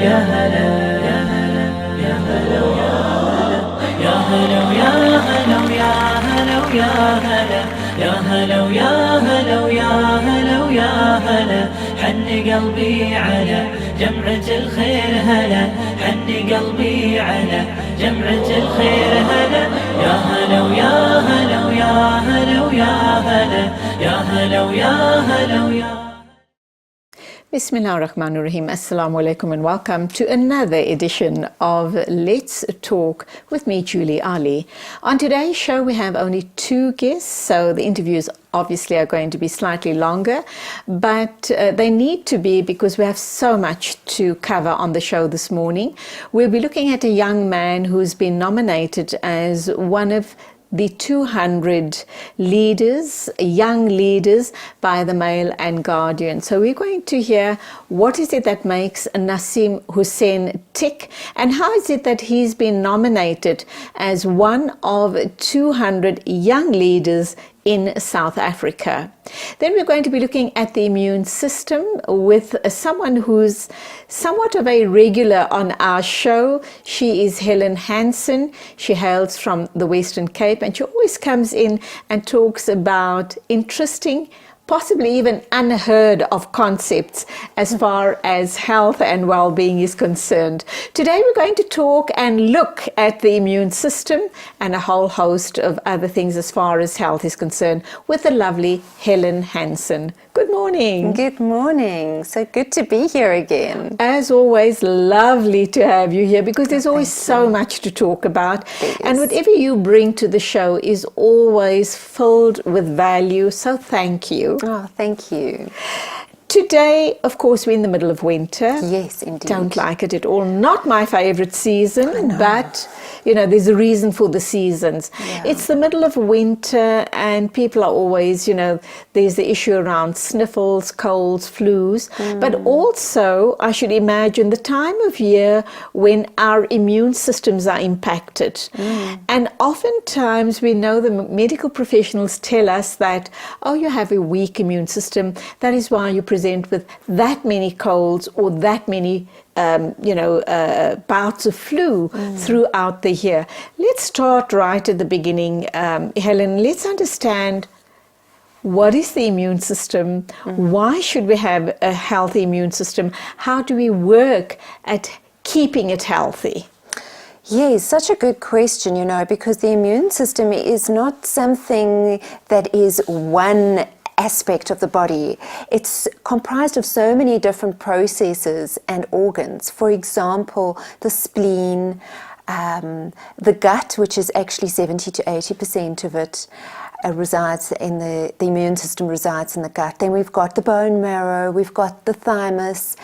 يا هلا يا هلا يا هلا يا هلا يا هلا يا هلا يا هلا يا هلا يا هلا يا هلا يا هلا حن قلبي على جمعة الخير هلا حن قلبي على جمعة الخير هلا يا هلا يا هلا يا هلا يا هلا يا هلا يا هلا يا Bismillah ar-Rahman ar-Rahim. Assalamu alaikum and welcome to another edition of Let's Talk with me, Julie Ali. On today's show, we have only two guests, so the interviews obviously are going to be slightly longer, but they need to be because we have so much to cover on the show this morning. We'll be looking at a young man who's been nominated as one of the 200 leaders, young leaders by the Mail and Guardian. So we're going to hear what is it that makes Naseem Husain tick and how is it that he's been nominated as one of 200 young leaders in South Africa. Then we're going to be looking at the immune system with someone who's somewhat of a regular on our show. She is Helen Hansen. She hails from the Western Cape and she always comes in and talks about interesting, possibly even unheard of concepts as far as health and well-being is concerned. Today we're going to talk and look at the immune system and a whole host of other things as far as health is concerned with the lovely Helen Hansen. Good morning. Good morning. So good to be here again. As always, lovely to have you here because there's always so much to talk about. And whatever you bring to the show is always filled with value. So thank you. Oh, thank you. Today, of course, we're in the middle of winter. Yes, indeed. Don't like it at all. Not my favorite season, but, you know, there's a reason for the seasons. Yeah. It's the middle of winter and people are always, you know, there's the issue around sniffles, colds, flus, but also, I should imagine, the time of year when our immune systems are impacted. And oftentimes we know the medical professionals tell us that, oh, you have a weak immune system. That is why you present with that many colds or that many bouts of flu throughout the year. Let's start right at the beginning, Helen. Let's understand what is the immune system? Why should we have a healthy immune system? How do we work at keeping it healthy? Yes, such a good question, you know, because the immune system is not something that is one aspect of the body. It's comprised of so many different processes and organs. For example, the spleen, the gut, which is actually 70 to 80% of it, resides in the immune system resides in the gut. Then we've got the bone marrow, we've got the thymus,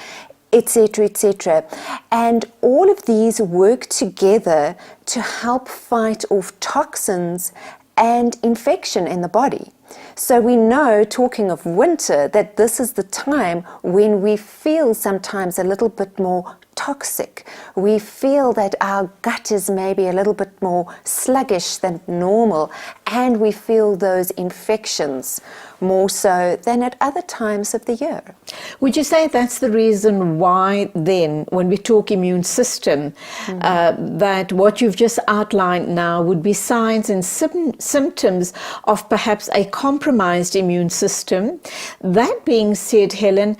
etc., etc. And all of these work together to help fight off toxins and infection in the body. So we know, talking of winter, that this is the time when we feel sometimes a little bit more toxic. We feel that our gut is maybe a little bit more sluggish than normal, and we feel those infections more so than at other times of the year. Would you say that's the reason why then, when we talk immune system, that what you've just outlined now would be signs and symptoms of perhaps a compromised immune system? That being said, Helen,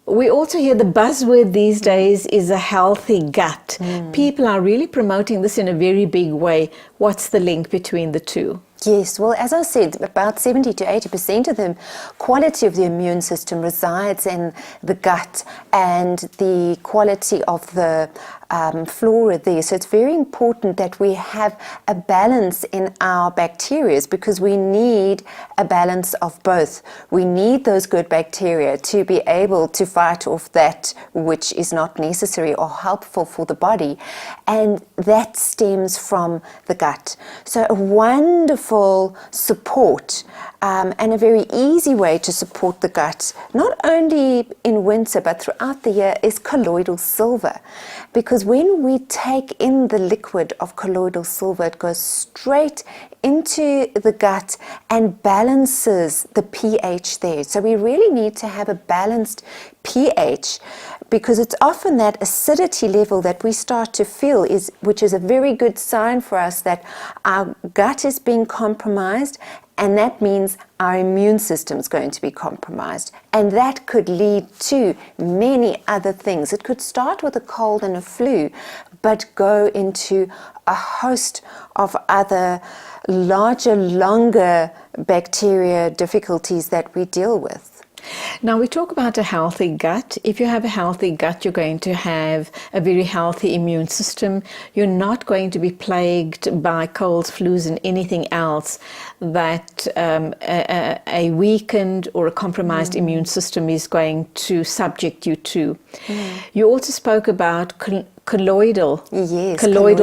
we also hear the buzzword these days is a healthy gut. People are really promoting this in a very big way. What's the link between the two? Yes, well, as I said, about 70 to 80% of the quality of the immune system resides in the gut and the quality of the flora there. So it's very important that we have a balance in our bacteria because we need a balance of both. We need those good bacteria to be able to fight off that which is not necessary or helpful for the body. And that stems from the gut. So a wonderful support and a very easy way to support the gut, not only in winter but throughout the year, is colloidal silver. Because when we take in the liquid of colloidal silver, it goes straight into the gut and balances the pH there. So we really need to have a balanced pH because it's often that acidity level that we start to feel, which is a very good sign for us that our gut is being compromised, and that means our immune system is going to be compromised. And that could lead to many other things. It could start with a cold and a flu, but go into a host of other larger, longer bacteria difficulties that we deal with. Now, we talk about a healthy gut. If you have a healthy gut, you're going to have a very healthy immune system. You're not going to be plagued by colds, flus, and anything else that a weakened or a compromised immune system is going to subject you to. You also spoke about colloidal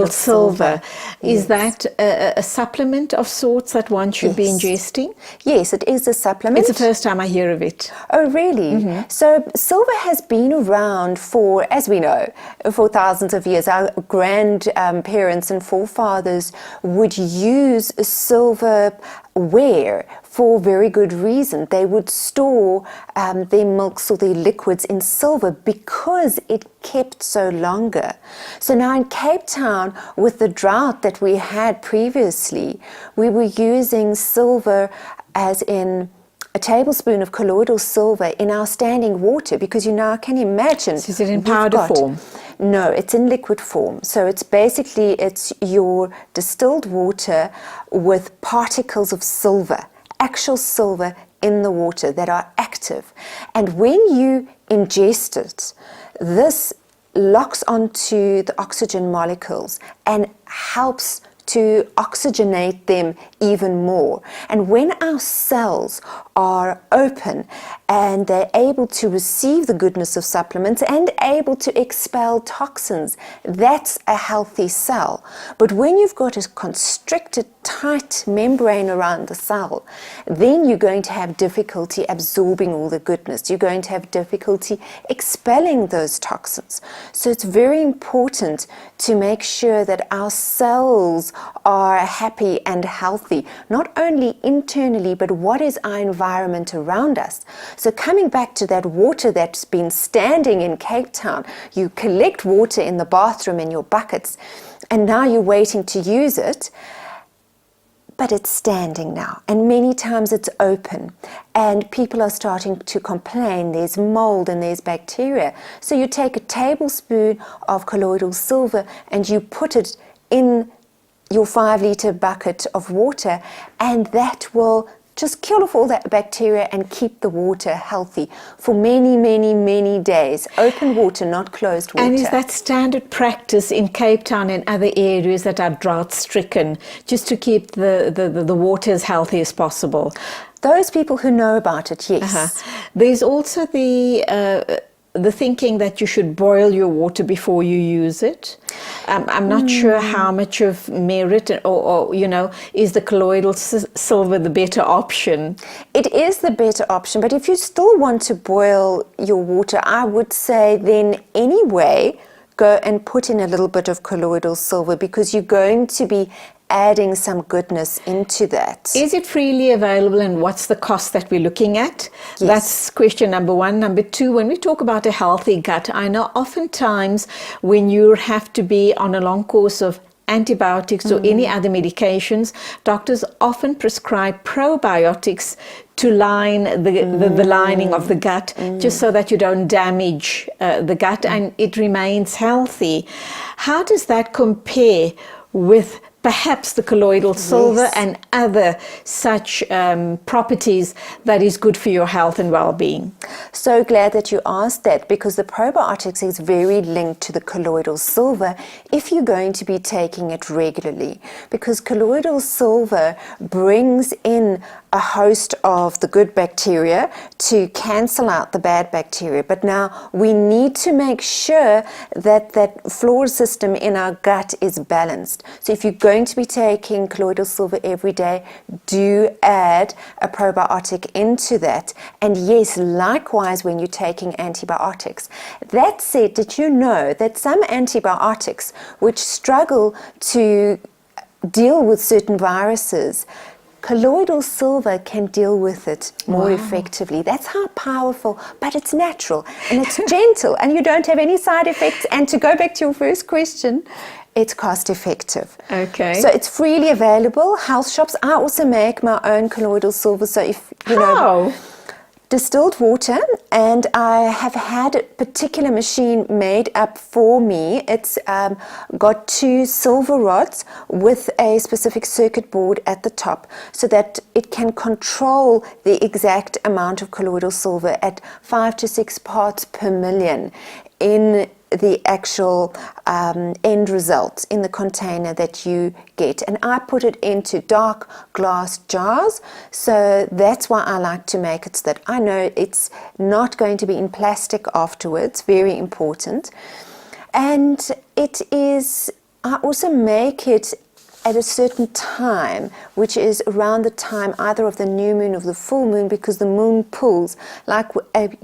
silver. Is that a supplement of sorts that one should be ingesting? Yes, it is a supplement. It's the first time I hear of it. Oh, really? So silver has been around for, as we know, for thousands of years. Our grandparents and forefathers would use silverware for very good reason. They would store their milks or their liquids in silver because it kept so longer. So now in Cape Town, with the drought that we had previously, we were using silver as in a tablespoon of colloidal silver in our standing water, because you now can imagine. So is it in powder form? No, it's in liquid form. So it's basically, it's your distilled water with particles of silver, actual silver in the water that are active. And when you ingest it, this locks onto the oxygen molecules and helps to oxygenate them even more. And when our cells are open and they're able to receive the goodness of supplements and able to expel toxins, that's a healthy cell. But when you've got a constricted, tight membrane around the cell, then you're going to have difficulty absorbing all the goodness. You're going to have difficulty expelling those toxins. So it's very important to make sure that our cells are happy and healthy, not only internally, but what is our environment around us. So coming back to that water that's been standing in Cape Town, you collect water in the bathroom in your buckets, and now you're waiting to use it, but it's standing now, and many times it's open, and people are starting to complain there's mold and there's bacteria. So you take a tablespoon of colloidal silver and you put it in your 5-liter bucket of water, and that will just kill off all that bacteria and keep the water healthy for many, many, many days. Open water, not closed water. And is that standard practice in Cape Town and other areas that are drought-stricken, just to keep the water as healthy as possible? Those people who know about it, yes. There's also the thinking that you should boil your water before you use it. I'm not sure how much of merit or is the colloidal silver the better option? It is the better option, but if you still want to boil your water, I would say then anyway, go and put in a little bit of colloidal silver, because you're going to be adding some goodness into that. Is it freely available, and what's the cost that we're looking at? Yes. That's question number one. Number two, when we talk about a healthy gut, I know oftentimes when you have to be on a long course of antibiotics or any other medications, doctors often prescribe probiotics to line the lining of the gut, just so that you don't damage the gut and it remains healthy. How does that compare with perhaps the colloidal silver and other such properties that is good for your health and well-being? So glad that you asked that, because the probiotics is very linked to the colloidal silver if you're going to be taking it regularly, because colloidal silver brings in a host of the good bacteria to cancel out the bad bacteria. But now we need to make sure that that flora system in our gut is balanced. So if you're going to be taking colloidal silver every day, do add a probiotic into that. And yes, likewise when you're taking antibiotics. That said, did you know that some antibiotics which struggle to deal with certain viruses colloidal silver can deal with it more effectively. That's how powerful, but it's natural and it's gentle and you don't have any side effects. And to go back to your first question, it's cost effective. Okay. So it's freely available. Health shops. I also make my own colloidal silver. So if you know, distilled water, and I have had a particular machine made up for me. It's got 2 silver rods with a specific circuit board at the top so that it can control the exact amount of colloidal silver at 5 to 6 parts per million in the actual end result in the container that you get. And I put it into dark glass jars, so that's why I like to make it, so that I know it's not going to be in plastic afterwards. Very important. And it is, I also make it at a certain time, which is around the time either of the new moon or the full moon, because the moon pulls, like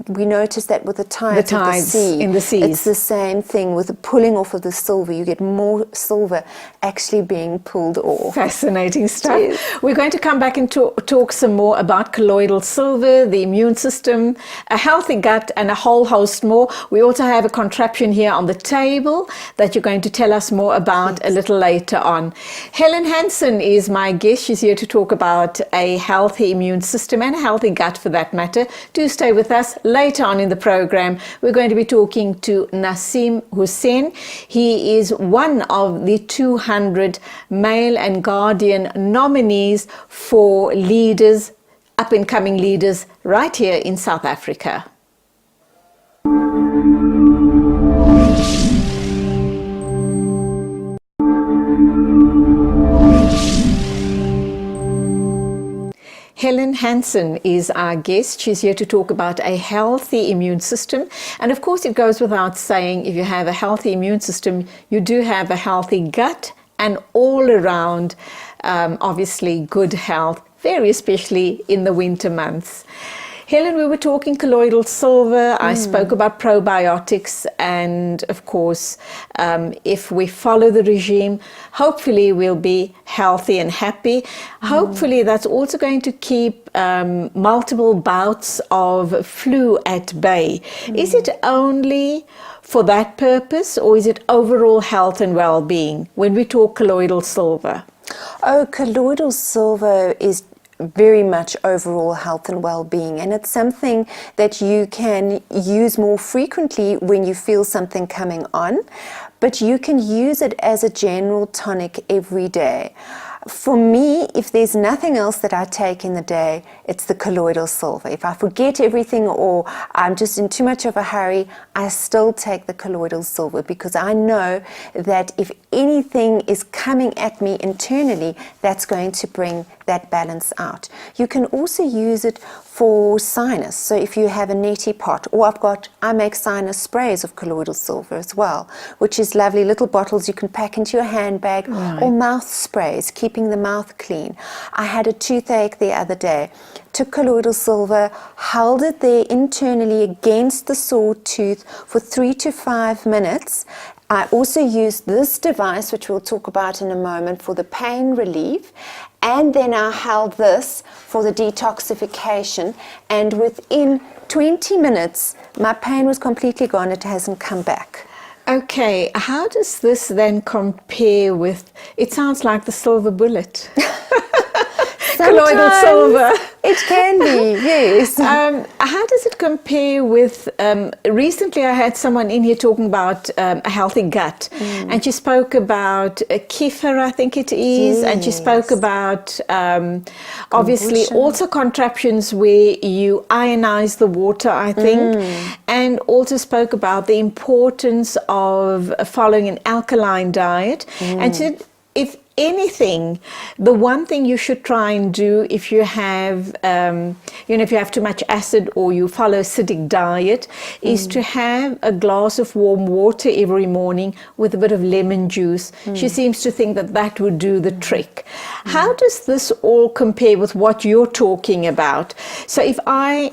we noticed that with the tides of the sea. In the seas. It's the same thing with the pulling off of the silver. You get more silver actually being pulled off. Fascinating stuff. We're going to come back and talk some more about colloidal silver, the immune system, a healthy gut, and a whole host more. We also have a contraption here on the table that you're going to tell us more about a little later on. Helen Hansen is my guest. She's here to talk about a healthy immune system and a healthy gut for that matter. Do stay with us. Later on in the program, we're going to be talking to Naseem Husain. He is one of the 200 Male and Guardian nominees for leaders, up-and-coming leaders right here in South Africa. Helen Hansen is our guest. She's here to talk about a healthy immune system. And of course, it goes without saying, if you have a healthy immune system, you do have a healthy gut and all around, obviously, good health, very especially in the winter months. Helen, we were talking colloidal silver. I spoke about probiotics, and of course, if we follow the regime, hopefully we'll be healthy and happy. Hopefully that's also going to keep multiple bouts of flu at bay. Is it only for that purpose, or is it overall health and well-being when we talk colloidal silver? Oh, colloidal silver is very much overall health and well-being, and it's something that you can use more frequently when you feel something coming on, but you can use it as a general tonic every day. For me, if there's nothing else that I take in the day, it's the colloidal silver. If I forget everything or I'm just in too much of a hurry, I still take the colloidal silver, because I know that if anything is coming at me internally, that's going to bring that balance out. You can also use it for sinus. So if you have a neti pot, or I make sinus sprays of colloidal silver as well, which is lovely little bottles you can pack into your handbag, or mouth sprays, keeping the mouth clean. I had a toothache the other day, took colloidal silver, held it there internally against the sore tooth for 3 to 5 minutes. I also used this device, which we'll talk about in a moment, for the pain relief. And then I held this for the detoxification. And within 20 minutes, my pain was completely gone. It hasn't come back. Okay, how does this then compare with, it sounds like the silver bullet. Colloidal silver. It can be, yes. How does it compare with, recently I had someone in here talking about a healthy gut, and she spoke about kefir, I think it is, and she spoke about obviously also contraptions where you ionize the water, I think, and also spoke about the importance of following an alkaline diet. And she said, if anything, the one thing you should try and do if you have, if you have too much acid or you follow acidic diet, is to have a glass of warm water every morning with a bit of lemon juice. She seems to think that that would do the trick. How does this all compare with what you're talking about? So if I,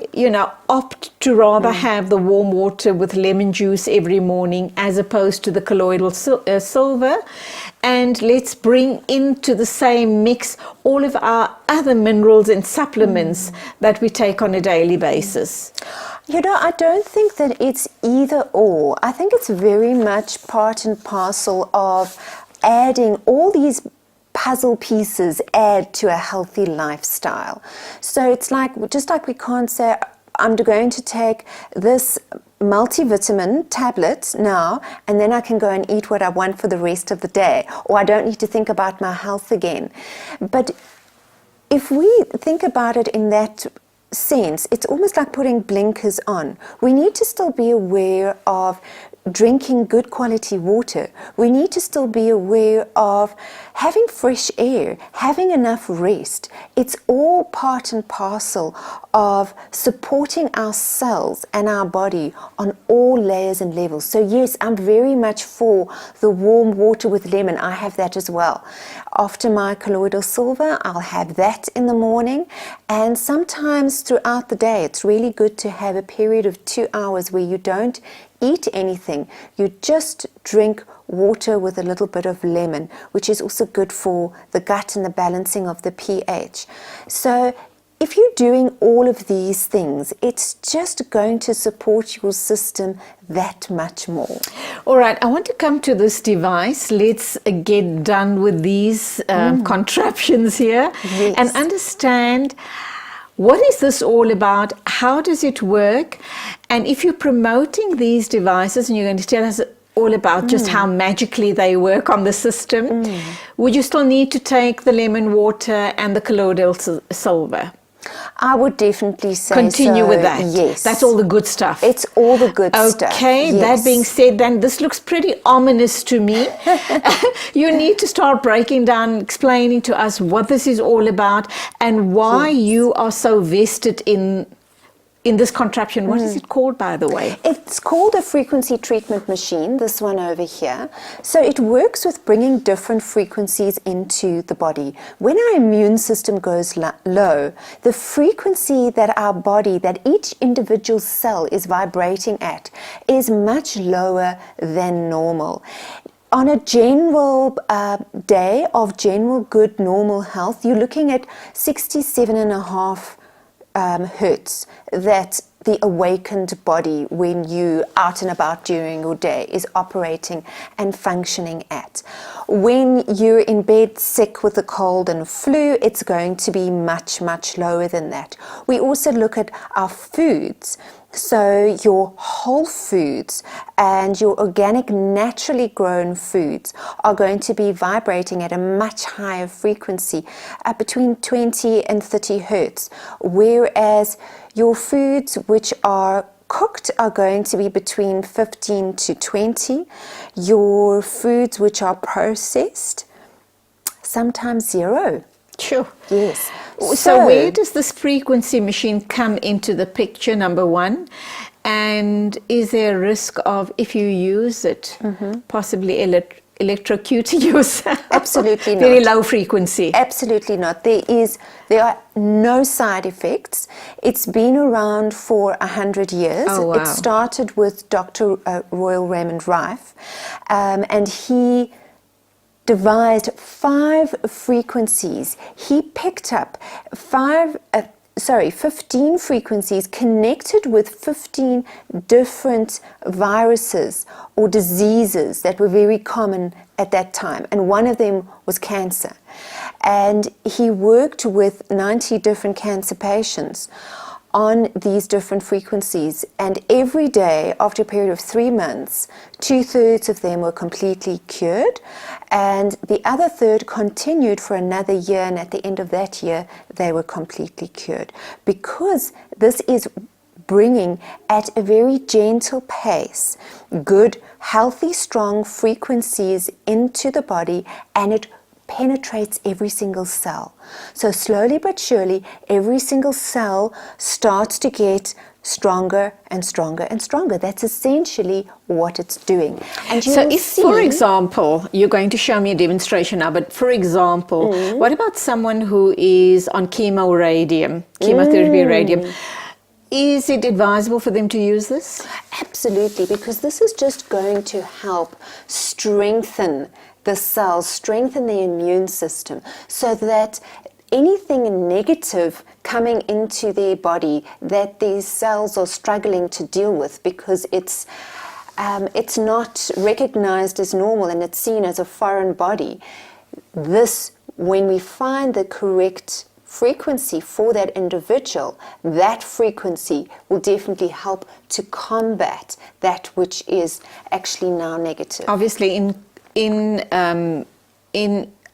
opt to rather have the warm water with lemon juice every morning as opposed to the colloidal silver, and let's bring putting into the same mix all of our other minerals and supplements that we take on a daily basis? You know, I don't think that it's either or. I think it's very much part and parcel of adding all these puzzle pieces add to a healthy lifestyle. So it's like, just like we can't say, I'm going to take this multivitamin tablet now and then I can go and eat what I want for the rest of the day, or I don't need to think about my health again. But if we think about it in that sense, it's almost like putting blinkers on. We need to still be aware of drinking good quality water. We need to still be aware of having fresh air, having enough rest. It's all part and parcel of supporting our cells and our body on all layers and levels. So yes, I'm very much for the warm water with lemon. I have that as well. After my colloidal silver, I'll have that in the morning, and sometimes throughout the day it's really good to have a period of 2 hours where you don't eat anything. You just drink water with a little bit of lemon, which is also good for the gut and the balancing of the pH. So if you're doing all of these things, it's just going to support your system that much more. All right, I want to come to this device. Let's get done with these contraptions here and understand, what is this all about? How does it work? And if you're promoting these devices and you're going to tell us all about just how magically they work on the system, would you still need to take the lemon water and the colloidal silver? I would definitely say continue with that. Yes. That's all the good stuff. It's all the good stuff. Okay, yes. That being said, then this looks pretty ominous to me. You need to start breaking down, explaining to us what this is all about and why you are so vested in this contraption. What is it called, by the way? It's called a frequency treatment machine, this one over here. So it works with bringing different frequencies into the body. When our immune system goes low, the frequency that our body, that each individual cell is vibrating at, is much lower than normal. On a general day of general good normal health, you're looking at 67.5 hertz that the awakened body, when you out and about during your day, is operating and functioning at. When you're in bed sick with a cold and flu, it's going to be much, much lower than that. We also look at our foods. So your whole foods and your organic, naturally grown foods are going to be vibrating at a much higher frequency, between 20 and 30 hertz, whereas your foods which are cooked are going to be between 15 to 20. Your foods which are processed, sometimes 0. Sure. Yes. So where does this frequency machine come into the picture, number one? And is there a risk of, if you use it, possibly electrocuting yourself? Absolutely not. Very low frequency. Absolutely not. There are no side effects. It's been around for 100 years. Oh, wow. It started with Dr. Royal Raymond Rife, and he devised 5 frequencies. He picked up 15 frequencies connected with 15 different viruses or diseases that were very common at that time, and one of them was cancer. And he worked with 90 different cancer patients on these different frequencies, and every day after a period of 3 months, 2/3 of them were completely cured, and the other third continued for another year, and at the end of that year they were completely cured, because this is bringing at a very gentle pace good, healthy, strong frequencies into the body, and it penetrates every single cell. So slowly but surely, every single cell starts to get stronger and stronger and stronger. That's essentially what it's doing. And so if, for example, you're going to show me a demonstration now, but for example, what about someone who is on chemotherapy radium? Is it advisable for them to use this? Absolutely, because this is just going to help strengthen the cells, strengthen the immune system, so that anything negative coming into their body that these cells are struggling to deal with, because it's not recognized as normal and it's seen as a foreign body. This, when we find the correct frequency for that individual, that frequency will definitely help to combat that which is actually now negative. Obviously,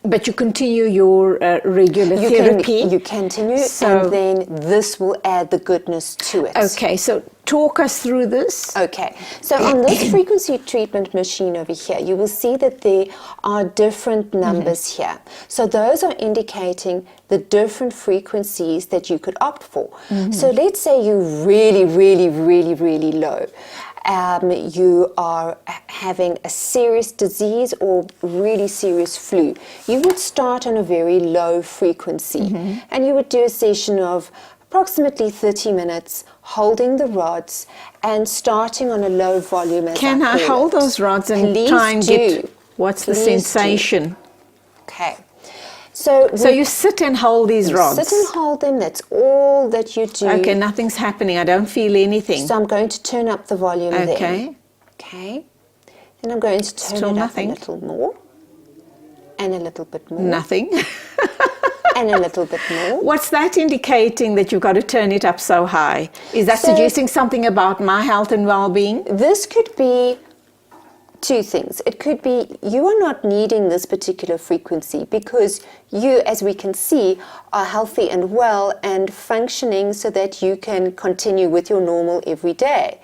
but you continue your regular therapy. You continue, and then this will add the goodness to it. Okay, so talk us through this. Okay, so on this frequency treatment machine over here, you will see that there are different numbers here. So those are indicating the different frequencies that you could opt for. So let's say you're really, really, really, really low. You are having a serious disease or really serious flu. You would start on a very low frequency, and you would do a session of approximately 30 minutes, holding the rods and starting on a low volume. Can I hold those rods and try and get what's the sensation? Okay. So you sit and hold these rods? Sit and hold them, that's all that you do. Okay, nothing's happening, I don't feel anything. So I'm going to turn up the volume there. Okay. Then I'm going to turn it up a little more. And a little bit more. Nothing. And a little bit more. What's that indicating that you've got to turn it up so high? Is that suggesting something about my health and well-being? This could be two things. It could be you are not needing this particular frequency because you, as we can see, are healthy and well and functioning so that you can continue with your normal everyday.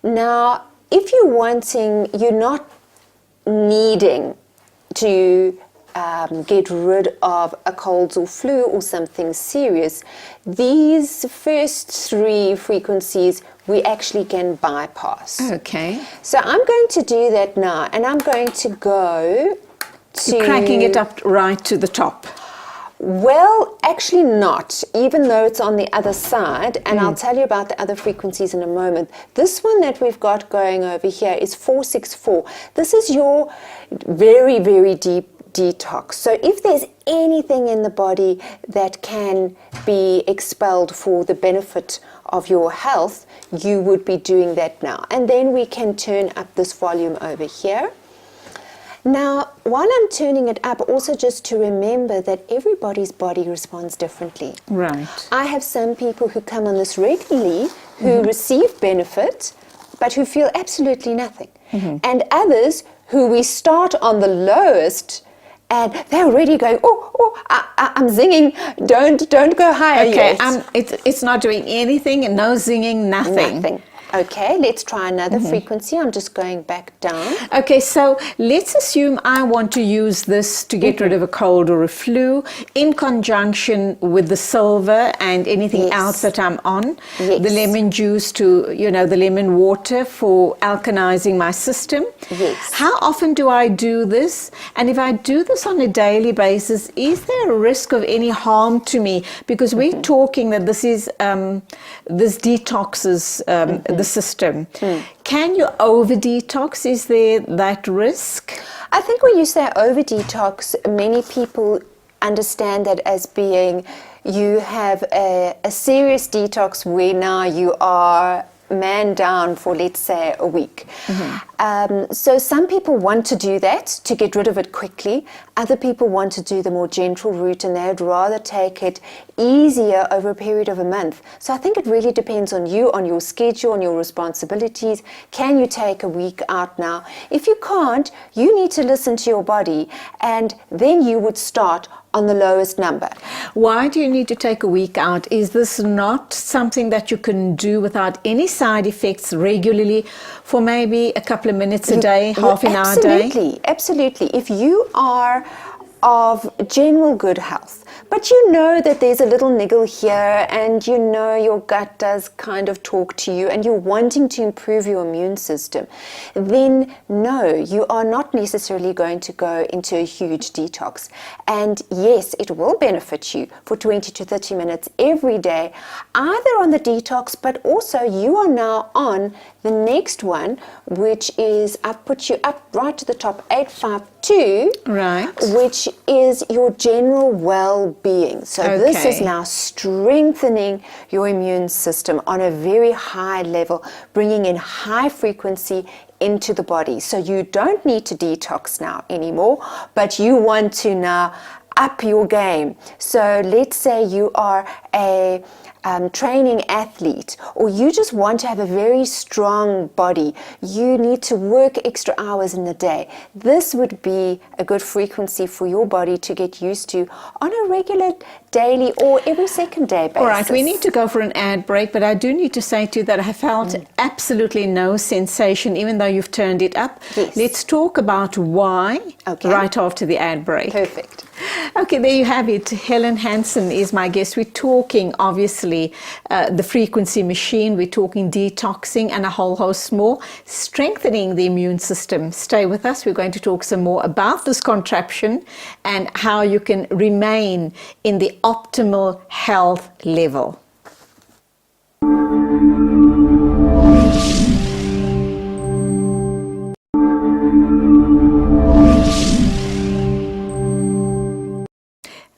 Now, if you're not needing to get rid of a cold or flu or something serious, these first three frequencies we actually can bypass. Okay. So I'm going to do that now, and I'm going to go to... You're cranking it up right to the top. Well, actually not, even though it's on the other side, and I'll tell you about the other frequencies in a moment. This one that we've got going over here is 464. This is your very, very deep detox. So if there's anything in the body that can be expelled for the benefit of your health, you would be doing that now. And then we can turn up this volume over here. Now, while I'm turning it up, also just to remember that everybody's body responds differently. Right. I have some people who come on this regularly who receive benefit, but who feel absolutely nothing. And others who we start on the lowest, and they're already going, I'm zinging, don't go higher yet. It's not doing anything, and no zinging, nothing. Okay, let's try another frequency. I'm just going back down. Okay, so let's assume I want to use this to get rid of a cold or a flu in conjunction with the silver and anything else that I'm on. Yes. The lemon juice the lemon water for alkalizing my system. Yes. How often do I do this? And if I do this on a daily basis, is there a risk of any harm to me? Because we're talking that this is this detoxes the system. Can you over detox? Is there that risk? I think when you say over detox, many people understand that as being you have a serious detox where now you are man down for, let's say, a week. So some people want to do that to get rid of it quickly. Other people want to do the more gentle route, and they'd rather take it easier over a period of a month. So I think it really depends on you, on your schedule, on your responsibilities. Can you take a week out now? If you can't, you need to listen to your body, and then you would start on the lowest number. Why do you need to take a week out? Is this not something that you can do without any side effects regularly for maybe a couple of minutes a day, half an hour a day? Absolutely. If you are of general good health, but you know that there's a little niggle here, and you know your gut does kind of talk to you, and you're wanting to improve your immune system, then no, you are not necessarily going to go into a huge detox. And yes, it will benefit you for 20 to 30 minutes every day, either on the detox, but also you are now on the next one, which is, I've put you up right to the top, 852, right, which is your general well-being. So this is now strengthening your immune system on a very high level, bringing in high frequency into the body. So you don't need to detox now anymore, but you want to now up your game. So let's say you are a training athlete, or you just want to have a very strong body, you need to work extra hours in the day. This would be a good frequency for your body to get used to on a regular daily or every second day basis. All right, we need to go for an ad break, but I do need to say to you that I felt absolutely no sensation, even though you've turned it up. Yes. Let's talk about why right after the ad break. Perfect. Okay, there you have it. Helen Hansen is my guest. We're talking, obviously, the frequency machine. We're talking detoxing and a whole host more, strengthening the immune system. Stay with us. We're going to talk some more about this contraption and how you can remain in the optimal health level.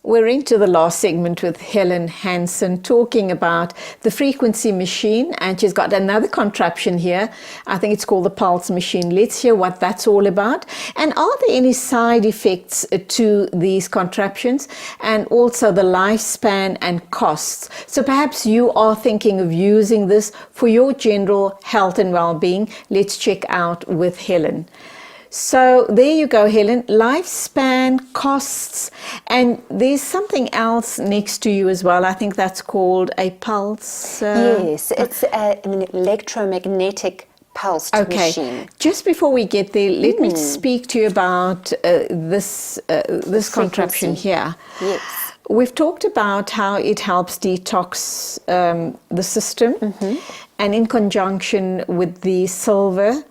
We're into the last segment with Helen Hansen talking about the frequency machine, and she's got another contraption here. I think it's called the pulse machine. Let's hear what that's all about. And are there any side effects to these contraptions, and also the lifespan and costs? So perhaps you are thinking of using this for your general health and well-being. Let's check out with Helen. So there you go, Helen. Lifespan, costs, and there's something else next to you as well. I think that's called a pulse. Yes, it's an electromagnetic pulsed machine. Just before we get there, let me speak to you about this contraption here. Yes. We've talked about how it helps detox the system, and in conjunction with the silver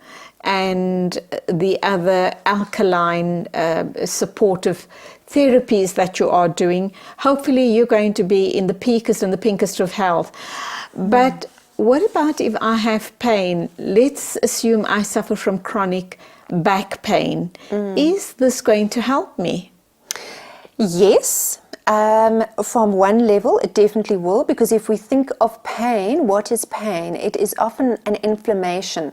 and the other alkaline supportive therapies that you are doing, hopefully you're going to be in the peakest and the pinkest of health. But what about if I have pain? Let's assume I suffer from chronic back pain. Is this going to help me? Yes. From one level, it definitely will, because if we think of pain, what is pain? It is often an inflammation.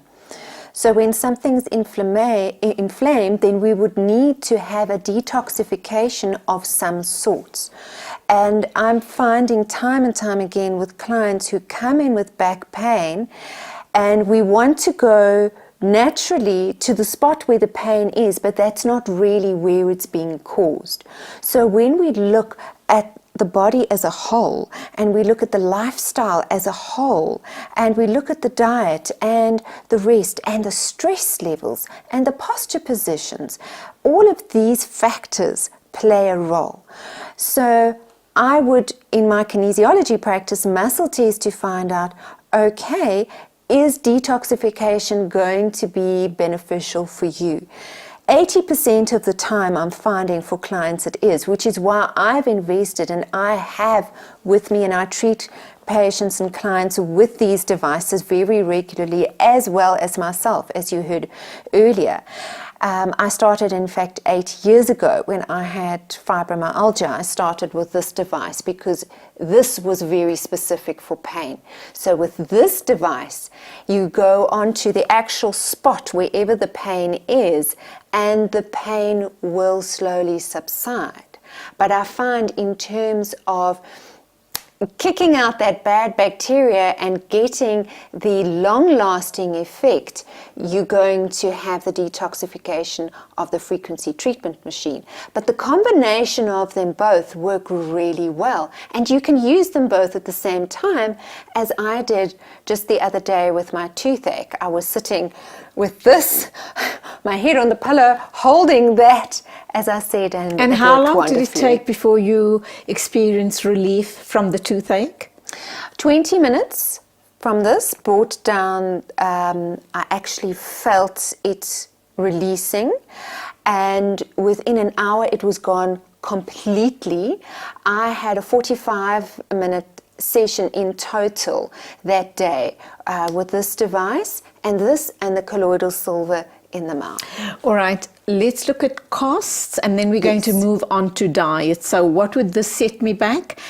So when something's inflamed, then we would need to have a detoxification of some sorts. And I'm finding time and time again with clients who come in with back pain, and we want to go naturally to the spot where the pain is, but that's not really where it's being caused. So when we look at the body as a whole, and we look at the lifestyle as a whole, and we look at the diet and the rest and the stress levels and the posture positions, all of these factors play a role. So I would, in my kinesiology practice, muscle test to find out, okay, is detoxification going to be beneficial for you? 80% of the time I'm finding for clients it is, which is why I've invested, and I have with me, and I treat patients and clients with these devices very regularly, as well as myself, as you heard earlier. I started, in fact, 8 years ago when I had fibromyalgia. I started with this device because this was very specific for pain. So with this device, you go onto the actual spot wherever the pain is, and the pain will slowly subside. But I find in terms of kicking out that bad bacteria and getting the long-lasting effect, you're going to have the detoxification of the frequency treatment machine. But the combination of them both work really well, and you can use them both at the same time, as I did just the other day with my toothache. I was sitting with this, my head on the pillow, holding that as I said, and And it how worked long did it wonderfully. take before you experienced relief from the toothache? 20 minutes from this brought down, I actually felt it releasing, and within an hour it was gone completely. I had a 45-minute session in total that day with this device and the colloidal silver in the mouth. All right, let's look at costs, and then we're going to move on to diet. So what would this set me back?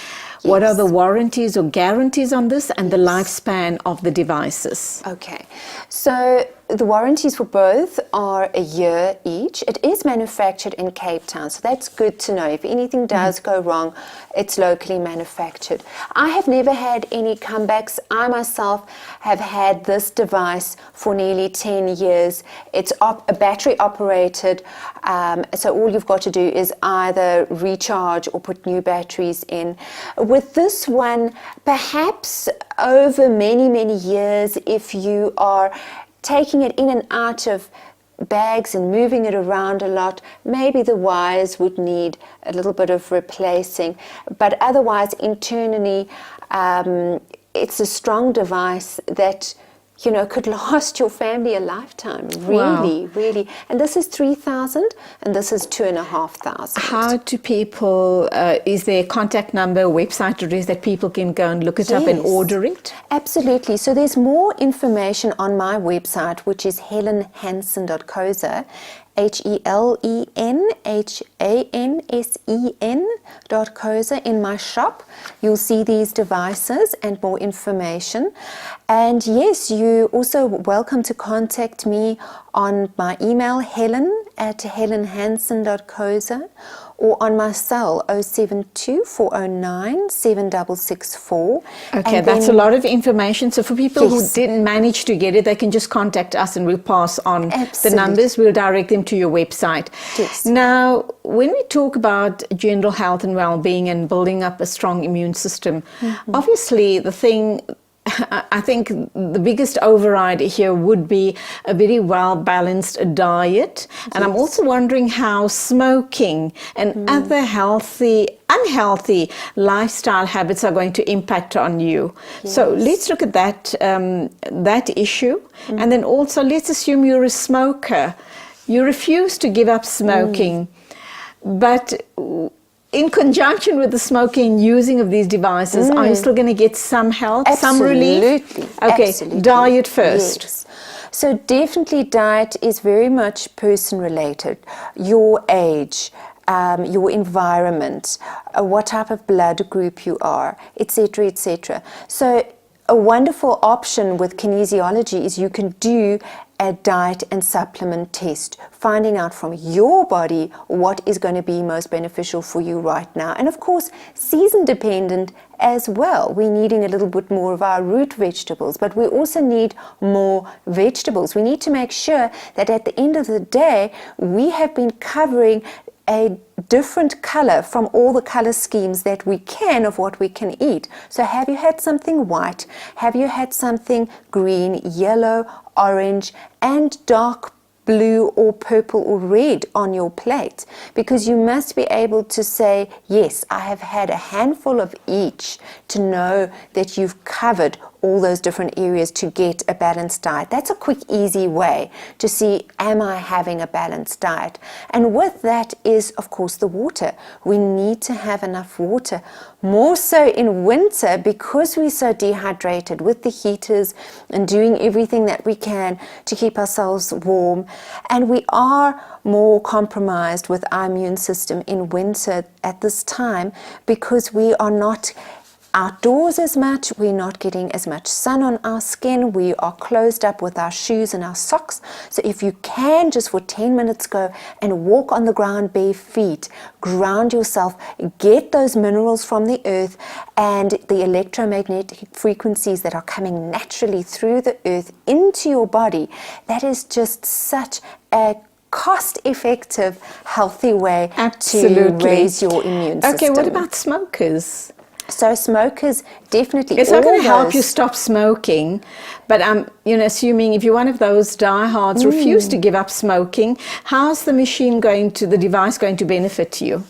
What are the warranties or guarantees on this, and the lifespan of the devices? Okay, so the warranties for both are a year each. It is manufactured in Cape Town, so that's good to know. If anything does go wrong, it's locally manufactured. I have never had any comebacks. I myself have had this device for nearly 10 years. It's a battery operated, so all you've got to do is either recharge or put new batteries in. With this one, perhaps over many, many years, if you are taking it in and out of bags and moving it around a lot, maybe the wires would need a little bit of replacing. But otherwise, internally, it's a strong device that, you know, could last your family a lifetime. Really, really. And this is 3,000 and this is 2,500. How do people, is there a contact number, website address that people can go and look it up and order it? Absolutely. So there's more information on my website, which is helenhansen.coza, HelenHansen.coza. In my shop, you'll see these devices and more information. And yes, you're also welcome to contact me on my email, helen@helenhansen.coza, or on my cell, 072-409-7664. Okay, that's a lot of information. So for people who didn't manage to get it, they can just contact us and we'll pass on the numbers. We'll direct them to your website. Yes. Now, when we talk about general health and well-being and building up a strong immune system, obviously the thing, I think the biggest override here would be a very well-balanced diet. And I'm also wondering how smoking and other unhealthy lifestyle habits are going to impact on you. So let's look at that, that issue. And then also let's assume you're a smoker. You refuse to give up smoking, but in conjunction with the smoking and using of these devices, are you still going to get some help, some relief? Okay, diet first. Yes. So definitely diet is very much person related. Your age, your environment, what type of blood group you are, etc., etc. So a wonderful option with kinesiology is you can do a diet and supplement test, finding out from your body what is going to be most beneficial for you right now. And of course, season dependent as well. We're needing a little bit more of our root vegetables, but we also need more vegetables. We need to make sure that at the end of the day, we have been covering a different color from all the color schemes that we can of what we can eat. So have you had something white? Have you had something green, yellow, orange, and dark blue or purple or red on your plate? Because you must be able to say, yes, I have had a handful of each, to know that you've covered all those different areas to get a balanced diet. That's a quick, easy way to see, am I having a balanced diet? And with that is, of course, the water. We need to have enough water, more so in winter because we're so dehydrated with the heaters and doing everything that we can to keep ourselves warm. And we are more compromised with our immune system in winter at this time because we are not outdoors as much, we're not getting as much sun on our skin, we are closed up with our shoes and our socks. So if you can just for 10 minutes go and walk on the ground bare feet, ground yourself, get those minerals from the earth and the electromagnetic frequencies that are coming naturally through the earth into your body, that is just such a cost-effective, healthy way to raise your immune system. Okay, what about smokers? So smokers definitely. It's not going to help you stop smoking, but assuming if you're one of those diehards, refuse to give up smoking, how's the device going to benefit you?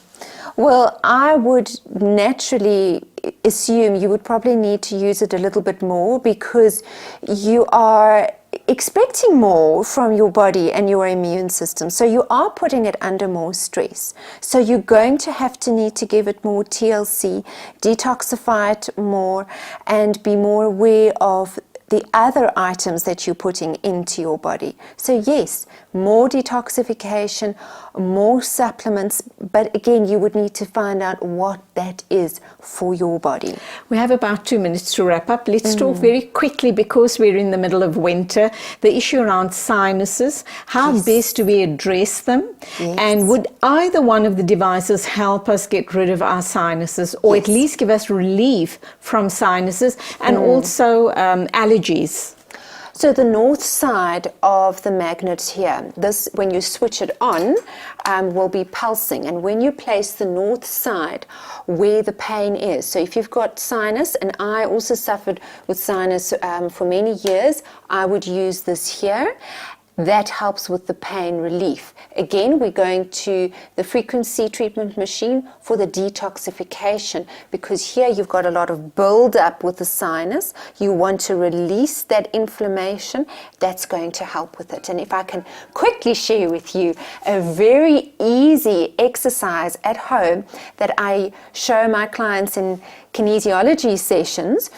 Well, I would naturally assume you would probably need to use it a little bit more, because you are expecting more from your body and your immune system. So you are putting it under more stress. So you're going to need to give it more TLC, detoxify it more, and be more aware of the other items that you're putting into your body. So yes, more detoxification, more supplements, but again, you would need to find out what that is for your body. We have about 2 minutes to wrap up. Let's talk very quickly, because we're in the middle of winter, the issue around sinuses. How best do we address them? Yes. And would either one of the devices help us get rid of our sinuses, or at least give us relief from sinuses, and also allergies? So the north side of the magnet here, this, when you switch it on, will be pulsing. And when you place the north side where the pain is, so if you've got sinus, and I also suffered with sinus for many years, I would use this here. That helps with the pain relief. Again, we're going to the frequency treatment machine for the detoxification, because here you've got a lot of build-up with the sinus. You want to release that inflammation. That's going to help with it. And if I can quickly share with you a very easy exercise at home that I show my clients in kinesiology sessions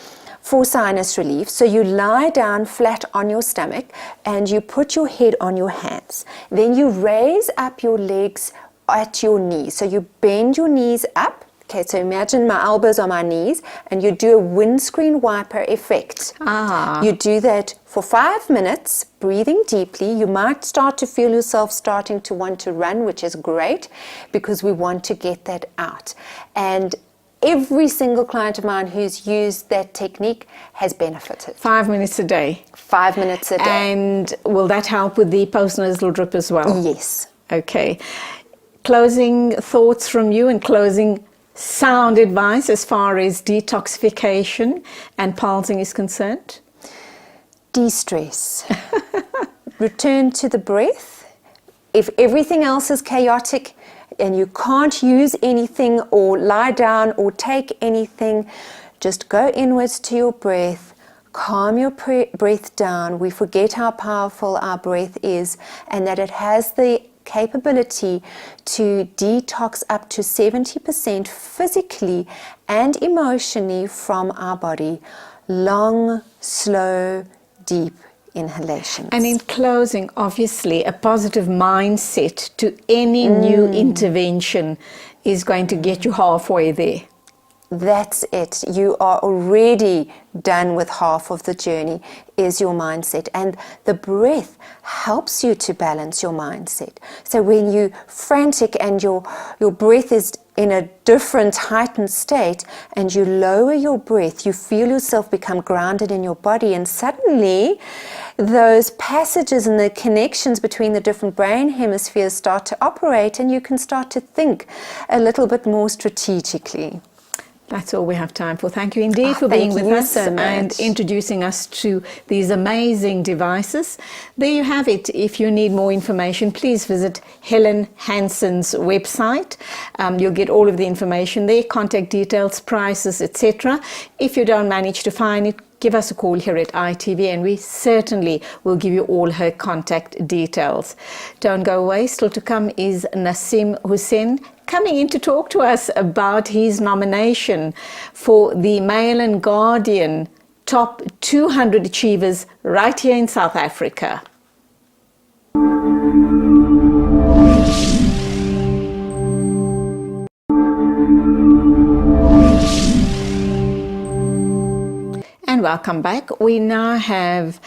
for sinus relief. So you lie down flat on your stomach and you put your head on your hands. Then you raise up your legs at your knees. So you bend your knees up. Okay, so imagine my elbows on my knees, and you do a windscreen wiper effect. You do that for 5 minutes, breathing deeply. You might start to feel yourself starting to want to run, which is great, because we want to get that out. And every single client of mine who's used that technique has benefited. 5 minutes a day? 5 minutes a day. And will that help with the postnasal drip as well? Yes. Okay. Closing thoughts from you, and closing sound advice as far as detoxification and pulsing is concerned? De-stress. Return to the breath. If everything else is chaotic and you can't use anything or lie down or take anything, just go inwards to your breath. Calm your breath down. We forget how powerful our breath is, and that it has the capability to detox up to 70% physically and emotionally from our body. Long, slow, deep inhalations. And in closing, obviously, a positive mindset to any new intervention is going to get you halfway there. That's it. You are already done with half of the journey, is your mindset. And the breath helps you to balance your mindset. So when you're frantic and your breath is in a different heightened state, and you lower your breath, you feel yourself become grounded in your body, and suddenly those passages and the connections between the different brain hemispheres start to operate, and you can start to think a little bit more strategically. That's all we have time for. Thank you indeed for being with us and introducing us to these amazing devices. There you have it. If you need more information, please visit Helen Hansen's website. You'll get all of the information there, contact details, prices, etc. If you don't manage to find it, give us a call here at ITV, and we certainly will give you all her contact details. Don't go away. Still to come is Naseem Husain, coming in to talk to us about his nomination for the Mail and Guardian Top 200 Achievers right here in South Africa. And welcome back. We now have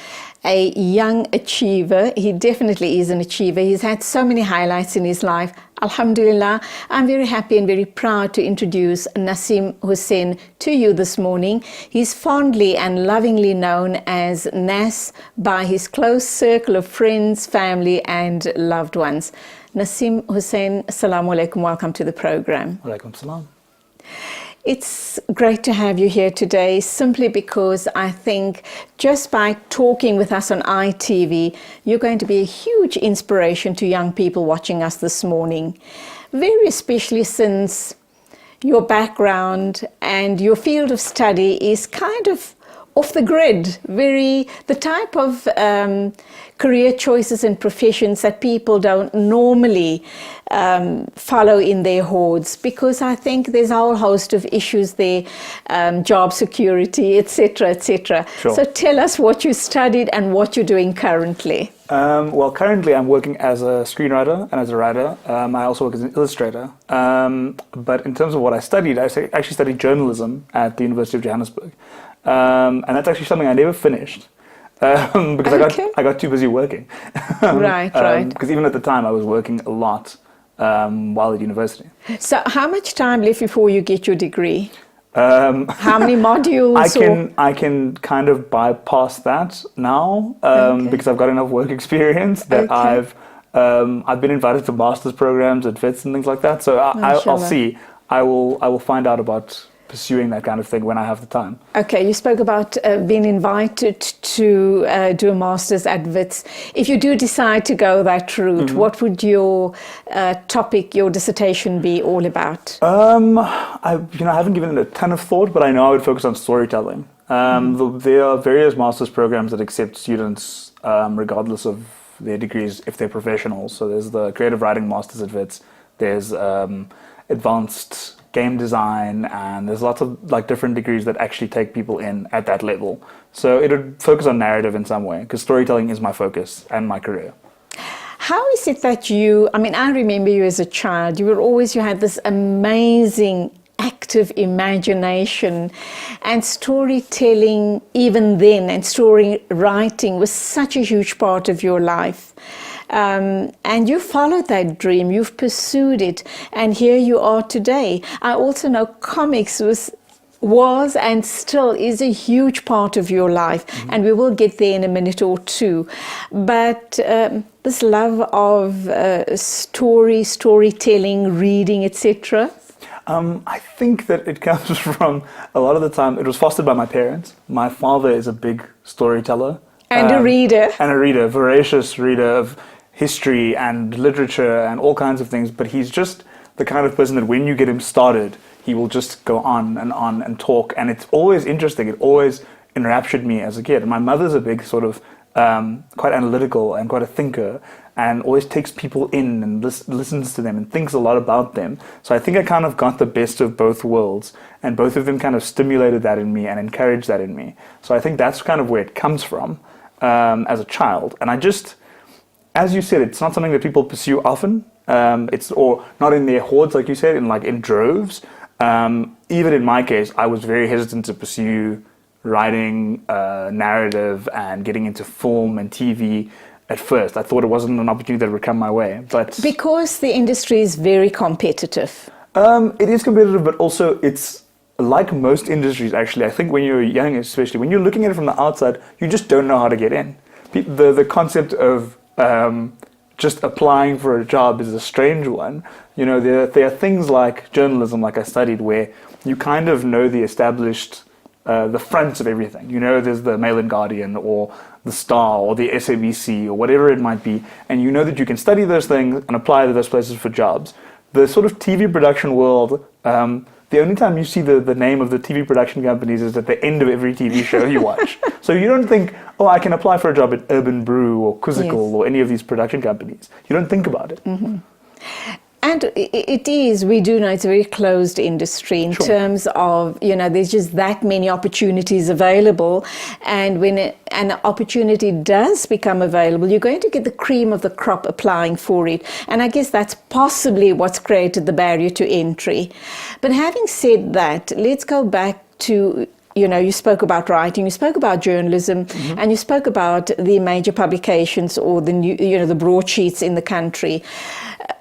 a young achiever. He definitely is an achiever. He's had so many highlights in his life. Alhamdulillah, I'm very happy and very proud to introduce Naseem Husain to you this morning. He's fondly and lovingly known as Nas by his close circle of friends, family and loved ones. Naseem Husain, assalamu alaikum, welcome to the program. Alaikum salam. It's great to have you here today, simply because I think just by talking with us on ITV, you're going to be a huge inspiration to young people watching us this morning, very especially since your background and your field of study is kind of off the grid, the type of career choices and professions that people don't normally follow in their hordes, because I think there's a whole host of issues there, job security, etc., etc. Sure. So tell us what you studied and what you're doing currently. Well, currently I'm working as a screenwriter and as a writer. I also work as an illustrator. But in terms of what I studied, I actually studied journalism at the University of Johannesburg. And that's actually something I never finished because I got too busy working. Right. Because even at the time I was working a lot while at university. So how much time left before you get your degree? How many modules? I can kind of bypass that now because I've got enough work experience that I've been invited to master's programs at Wits and things like that. So I'll see. I will find out about pursuing that kind of thing when I have the time. Okay, you spoke about being invited to do a master's at Wits. If you do decide to go that route, what would your topic, your dissertation be all about? I haven't given it a ton of thought, but I know I would focus on storytelling. There are various master's programs that accept students regardless of their degrees if they're professionals. So there's the creative writing masters at Wits. There's advanced game design, and there's lots of different degrees that actually take people in at that level. So it would focus on narrative in some way, because storytelling is my focus and my career. How is it that I remember you as a child, you had this amazing active imagination, and storytelling even then, and story writing was such a huge part of your life. And you followed that dream, you've pursued it, and here you are today. I also know comics was and still is a huge part of your life, and we will get there in a minute or two. But this love of storytelling, reading, etc. I think that it comes from, a lot of the time, it was fostered by my parents. My father is a big storyteller. And a reader. And a reader, voracious reader of history and literature and all kinds of things. But he's just the kind of person that when you get him started, he will just go on and talk. And it's always interesting. It always enraptured me as a kid. And my mother's a big sort of quite analytical and quite a thinker, and always takes people in and listens to them and thinks a lot about them. So I think I kind of got the best of both worlds, and both of them kind of stimulated that in me and encouraged that in me. So I think that's kind of where it comes from as a child. And I just, as you said, it's not something that people pursue often. Or not in their hordes, like you said, in droves. Even in my case, I was very hesitant to pursue writing narrative and getting into film and TV at first. I thought it wasn't an opportunity that would come my way. But because the industry is very competitive. It is competitive, but also it's like most industries, actually. I think when you're young, especially, when you're looking at it from the outside, you just don't know how to get in. The concept of just applying for a job is a strange one. There are things like journalism, like I studied, where you kind of know the established the fronts of everything. There's the Mail and Guardian or the Star or the SABC or whatever it might be, and you know that you can study those things and apply to those places for jobs. The sort of TV production world, the only time you see the name of the TV production companies is at the end of every TV show you watch. So you don't think, I can apply for a job at Urban Brew or Quizzical or any of these production companies. You don't think about it. Mm-hmm. And we do know it's a very closed industry in terms of, there's just that many opportunities available. And when an opportunity does become available, you're going to get the cream of the crop applying for it. And I guess that's possibly what's created the barrier to entry. But having said that, let's go back to, you spoke about writing, you spoke about journalism, and you spoke about the major publications or the broadsheets in the country.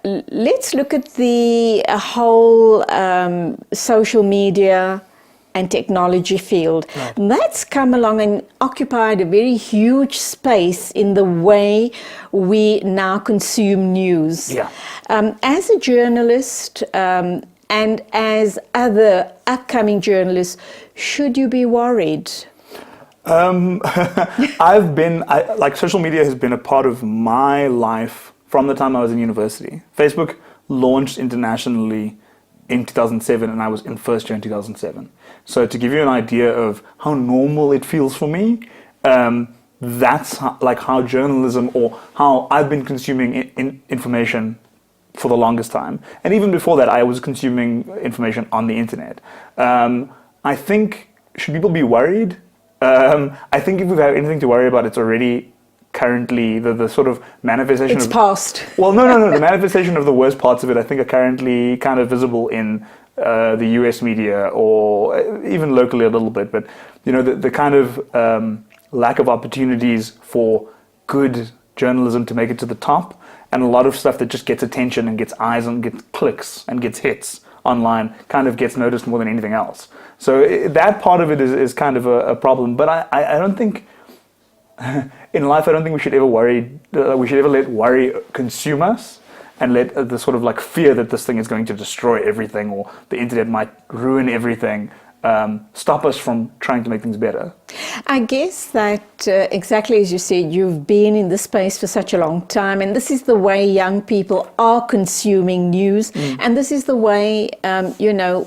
Let's look at the whole social media and technology field. Right. That's come along and occupied a very huge space in the way we now consume news. Yeah. As a journalist, And as other upcoming journalists, should you be worried? Like social media has been a part of my life from the time I was in university. Facebook launched internationally in 2007 and I was in first year in 2007. So to give you an idea of how normal it feels for me, that's how journalism, or how I've been consuming information for the longest time. And even before that, I was consuming information on the internet. I think, should people be worried? I think if we have anything to worry about, it's already currently the sort of manifestation It's past. Well, no. The manifestation of the worst parts of it, I think, are currently kind of visible in the US media, or even locally a little bit. But, the kind of lack of opportunities for good journalism to make it to the top, and a lot of stuff that just gets attention and gets eyes and gets clicks and gets hits online kind of gets noticed more than anything else. So that part of it is kind of a problem. But I don't think, in life, I don't think we should ever let worry consume us, and let the sort of like fear that this thing is going to destroy everything, or the internet might ruin everything, stop us from trying to make things better. I guess that exactly as you said, you've been in this space for such a long time, and this is the way young people are consuming news, and this is the way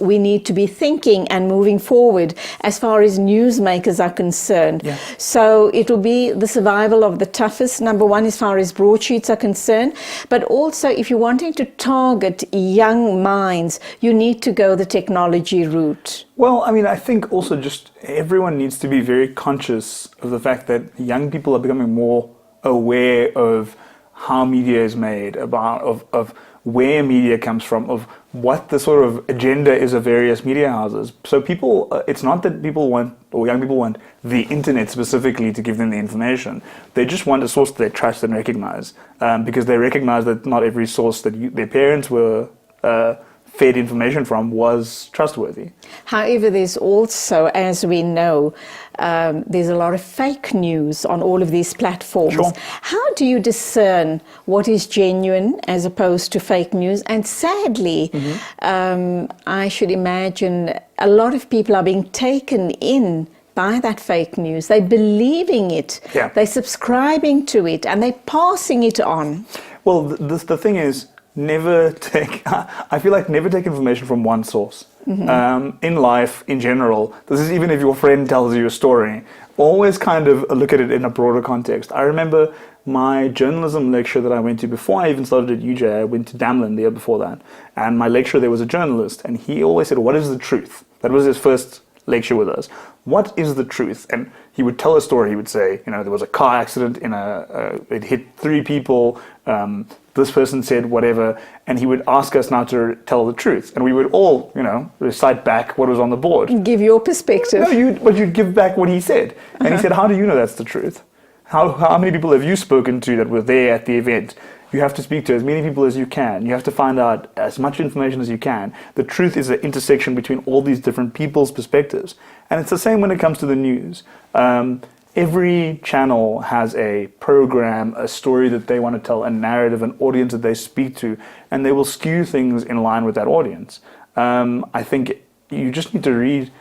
we need to be thinking and moving forward as far as newsmakers are concerned. Yeah. So it will be the survival of the toughest, number one, as far as broadsheets are concerned, but also if you're wanting to target young minds, you need to go the technology route. Well, I mean, I think also just everyone needs to be very conscious of the fact that young people are becoming more aware of how media is made, of where media comes from, of what the sort of agenda is of various media houses. So people, it's not that people want, or young people want, the internet specifically to give them the information. They just want a source that they trust and recognize, because they recognize that not every source that their parents were fed information from was trustworthy. However, there's also, as we know, there's a lot of fake news on all of these platforms. Sure. How do you discern what is genuine as opposed to fake news? And sadly, I should imagine a lot of people are being taken in by that fake news. They're believing it, Yeah. they're subscribing to it, and they're passing it on. Well, the thing is, I feel like never take information from one source. In life, in general, this is even if your friend tells you a story, always kind of look at it in a broader context. I remember my journalism lecture that I went to before I even started at UJ. I went to Damlin the year before that, and my lecturer there was a journalist, and he always said, "What is the truth?" That was his first lecture with us. What is the truth? And he would tell a story. He would say, there was a car accident it hit 3 people. This person said whatever, and he would ask us now to tell the truth, and we would all, recite back what was on the board. Give your perspective. No, but you'd give back what he said, and he said, "How do you know that's the truth? How many people have you spoken to that were there at the event?" You have to speak to as many people as you can. You have to find out as much information as you can. The truth is an intersection between all these different people's perspectives. And it's the same when it comes to the news. Every channel has a program, a story that they want to tell, a narrative, an audience that they speak to, and they will skew things in line with that audience. I think you just need to read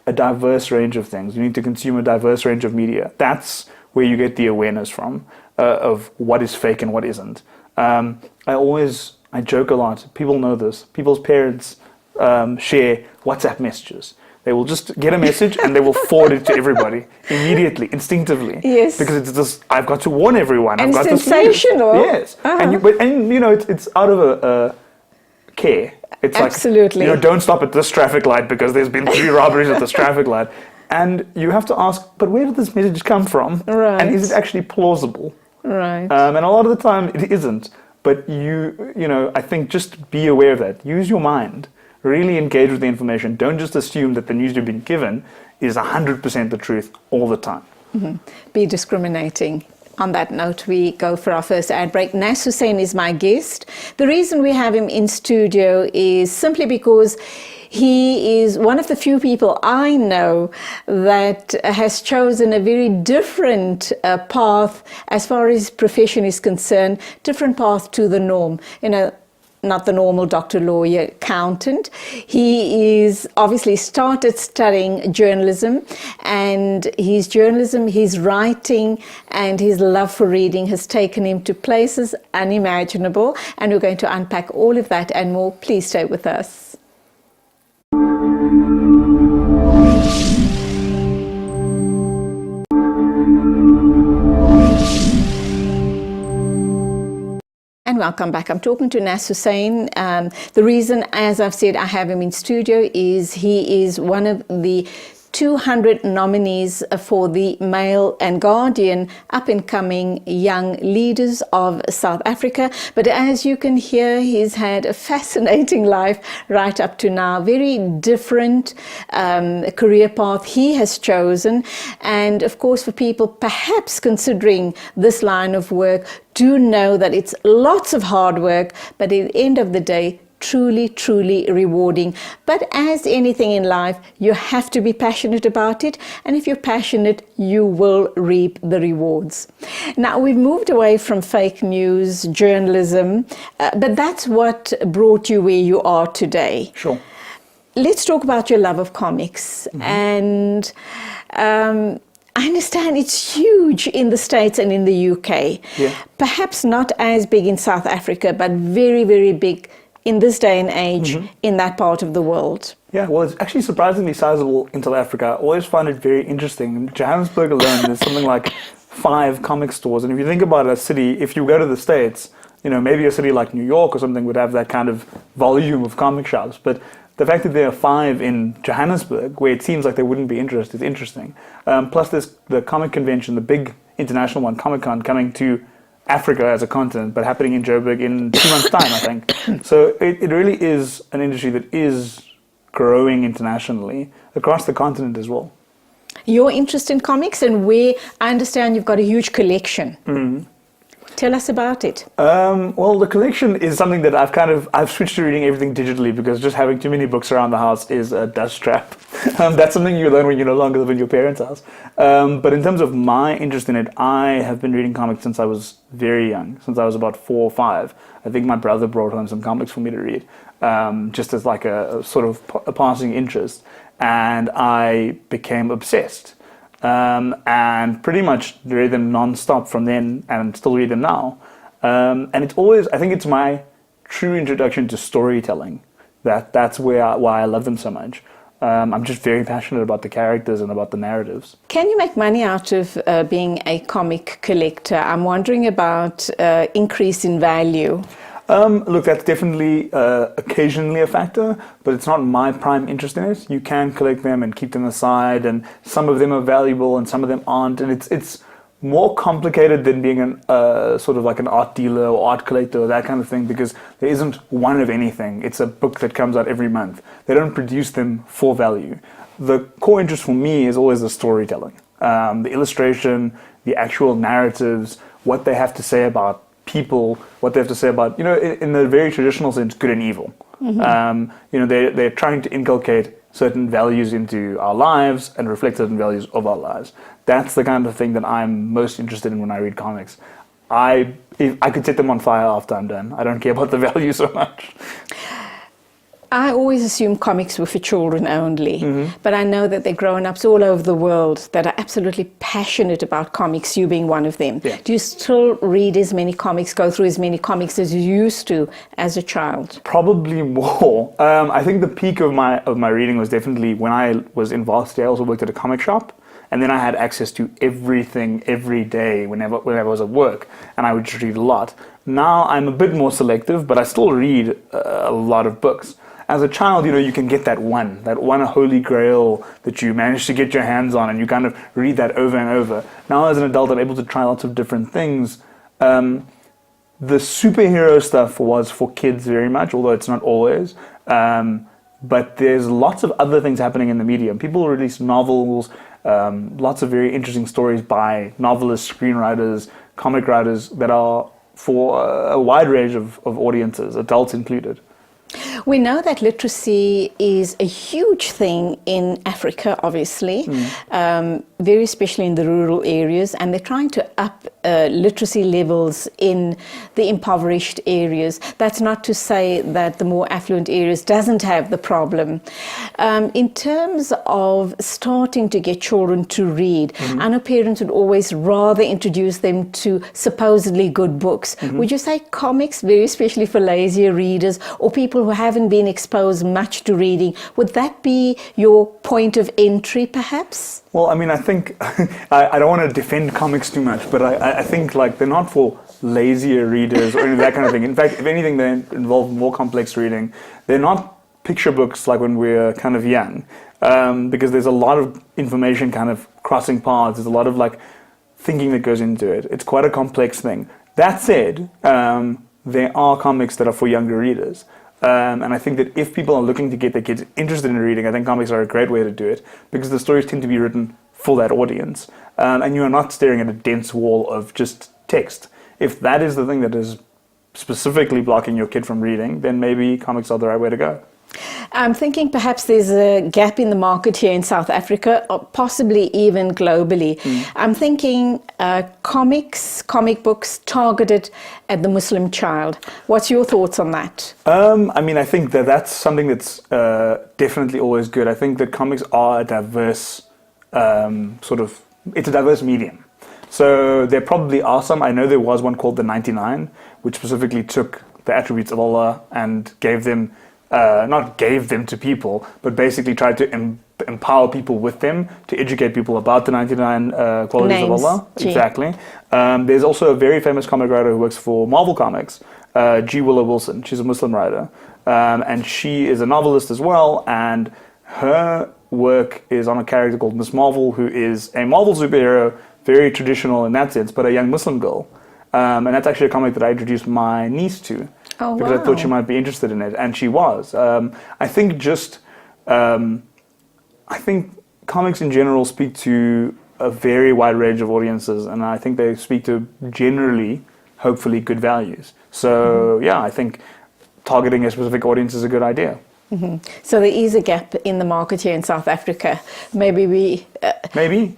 a diverse range of things. You need to consume a diverse range of media. That's where you get the awareness from, of what is fake and what isn't. I joke a lot. People know this. People's parents share WhatsApp messages. They will just get a message and they will forward it to everybody immediately, instinctively. Yes. Because it's just, I've got to warn everyone. And I've got sensational. This news. Yes. And it's out of a care. It's Absolutely. like, don't stop at this traffic light because there's been 3 robberies at this traffic light. And you have to ask, but where did this message come from? Right. And is it actually plausible? Right. And a lot of the time it isn't. But I think just be aware of that. Use your mind. Really engage with the information. Don't just assume that the news you've been given is 100% the truth all the time. Be discriminating. On that note, we go for our first ad break. Naseem Husain is my guest. The reason we have him in studio is simply because he is one of the few people I know that has chosen a very different path as far as profession is concerned, different path to the norm. not the normal doctor, lawyer, accountant. He is obviously started studying journalism, and his journalism, his writing, and his love for reading has taken him to places unimaginable. And we're going to unpack all of that and more. Please stay with us. And welcome back. I'm talking to Naseem Husain. The reason, as I've said, I have him in studio is he is one of the 200 nominees for the Mail and Guardian up-and-coming young leaders of South Africa. But as you can hear, he's had a fascinating life right up to now. Very different career path he has chosen. And of course, for people perhaps considering this line of work, do know that it's lots of hard work, but at the end of the day, truly, truly rewarding. But as anything in life, you have to be passionate about it. And if you're passionate, you will reap the rewards. Now, we've moved away from fake news, journalism, but that's what brought you where you are today. Sure. Let's talk about your love of comics. And I understand it's huge in the States and in the UK. Yeah. Perhaps not as big in South Africa, but very, very big in this day and age in that part of the world. Yeah, well, it's actually surprisingly sizable in South Africa. I always find it very interesting. In Johannesburg alone, there's something like 5 comic stores. And if you think about a city, if you go to the States, you know, maybe a city like New York or something would have that kind of volume of comic shops. But the fact that there are 5 in Johannesburg, where it seems like there wouldn't be interest, is interesting. Plus, there's the comic convention, the big international one, Comic-Con, coming to Africa as a continent, but happening in Joburg in 2 months' time, I think. So it really is an industry that is growing internationally across the continent as well. Your interest in comics, and where I understand you've got a huge collection. Tell us about it. Well, the collection is something that I've switched to reading everything digitally, because just having too many books around the house is a dust trap. That's something you learn when you no longer live in your parents' house. But in terms of my interest in it, I have been reading comics since I was very young, since I was about 4 or 5. I think my brother brought home some comics for me to read, just as like a sort of a passing interest. And I became obsessed. And pretty much read them non-stop from then, and still read them now. And it's always, I think it's my true introduction to storytelling. That's why I love them so much. I'm just very passionate about the characters and about the narratives. Can you make money out of being a comic collector? I'm wondering about increase in value. Look, that's definitely occasionally a factor, but it's not my prime interest in it. You can collect them and keep them aside, and some of them are valuable and some of them aren't, and it's more complicated than being sort of like an art dealer or art collector or that kind of thing, because there isn't one of anything. It's a book that comes out every month. They don't produce them for value. The core interest for me is always the storytelling, the illustration, the actual narratives, what they have to say about people, what they have to say about, you know, in the very traditional sense, good and evil. You know, they're trying to inculcate certain values into our lives and reflect certain values of our lives. That's the kind of thing that I'm most interested in when I read comics. I could set them on fire after I'm done. I don't care about the value so much. I always assumed comics were for children only, but I know that there are grown-ups all over the world that are absolutely passionate about comics, you being one of them. Yeah. Do you still read as many comics, go through as many comics as you used to as a child? Probably more. I think the peak of my reading was definitely when I was in varsity. I also worked at a comic shop, and then I had access to everything every day whenever I was at work, and I would just read a lot. Now I'm a bit more selective, but I still read a lot of books. As a child, you know, you can get that one holy grail that you manage to get your hands on, and you kind of read that over and over. Now as an adult, I'm able to try lots of different things. The superhero stuff was for kids very much, although it's not always. But there's lots of other things happening in the medium. People release novels, lots of very interesting stories by novelists, screenwriters, comic writers that are for a wide range of audiences, adults included. We know that literacy is a huge thing in Africa, obviously, very especially in the rural areas, and they're trying to up literacy levels in the impoverished areas. That's not to say that the more affluent areas doesn't have the problem. In terms of starting to get children to read, I know parents would always rather introduce them to supposedly good books. Would you say comics, very especially for lazier readers or people who haven't been exposed much to reading, would that be your point of entry perhaps? Well, I mean, I think, I don't want to defend comics too much, but I think like they're not for lazier readers or any of that kind of thing. In fact, if anything, they involve more complex reading. They're not picture books like when we're kind of young, because there's a lot of information kind of crossing paths. There's a lot of like thinking that goes into it. It's quite a complex thing. That said, there are comics that are for younger readers. And I think that if people are looking to get their kids interested in reading, I think comics are a great way to do it because the stories tend to be written for that audience. And you are not staring at a dense wall of just text. If that is the thing that is specifically blocking your kid from reading, then maybe comics are the right way to go. I'm thinking perhaps there's a gap in the market here in South Africa, or possibly even globally. I'm thinking comic books targeted at the Muslim child. What's your thoughts on that? I mean, I think that that's something that's definitely always good. I think that comics are a diverse it's a diverse medium. So there probably are some. I know there was one called The 99, which specifically took the attributes of Allah and gave them not gave them to people, but basically tried to empower people with them, to educate people about the 99 qualities of Allah. Exactly. There's also a very famous comic writer who works for Marvel Comics, G. Willow Wilson. She's a Muslim writer. And she is a novelist as well, and her work is on a character called Miss Marvel, who is a Marvel superhero, very traditional in that sense, but a young Muslim girl. And that's actually a comic that I introduced my niece to. Oh, because I thought she might be interested in it, and she was. I think comics in general speak to a very wide range of audiences, and I think they speak to generally, hopefully, good values. So yeah, I think targeting a specific audience is a good idea. So there is a gap in the market here in South Africa. Maybe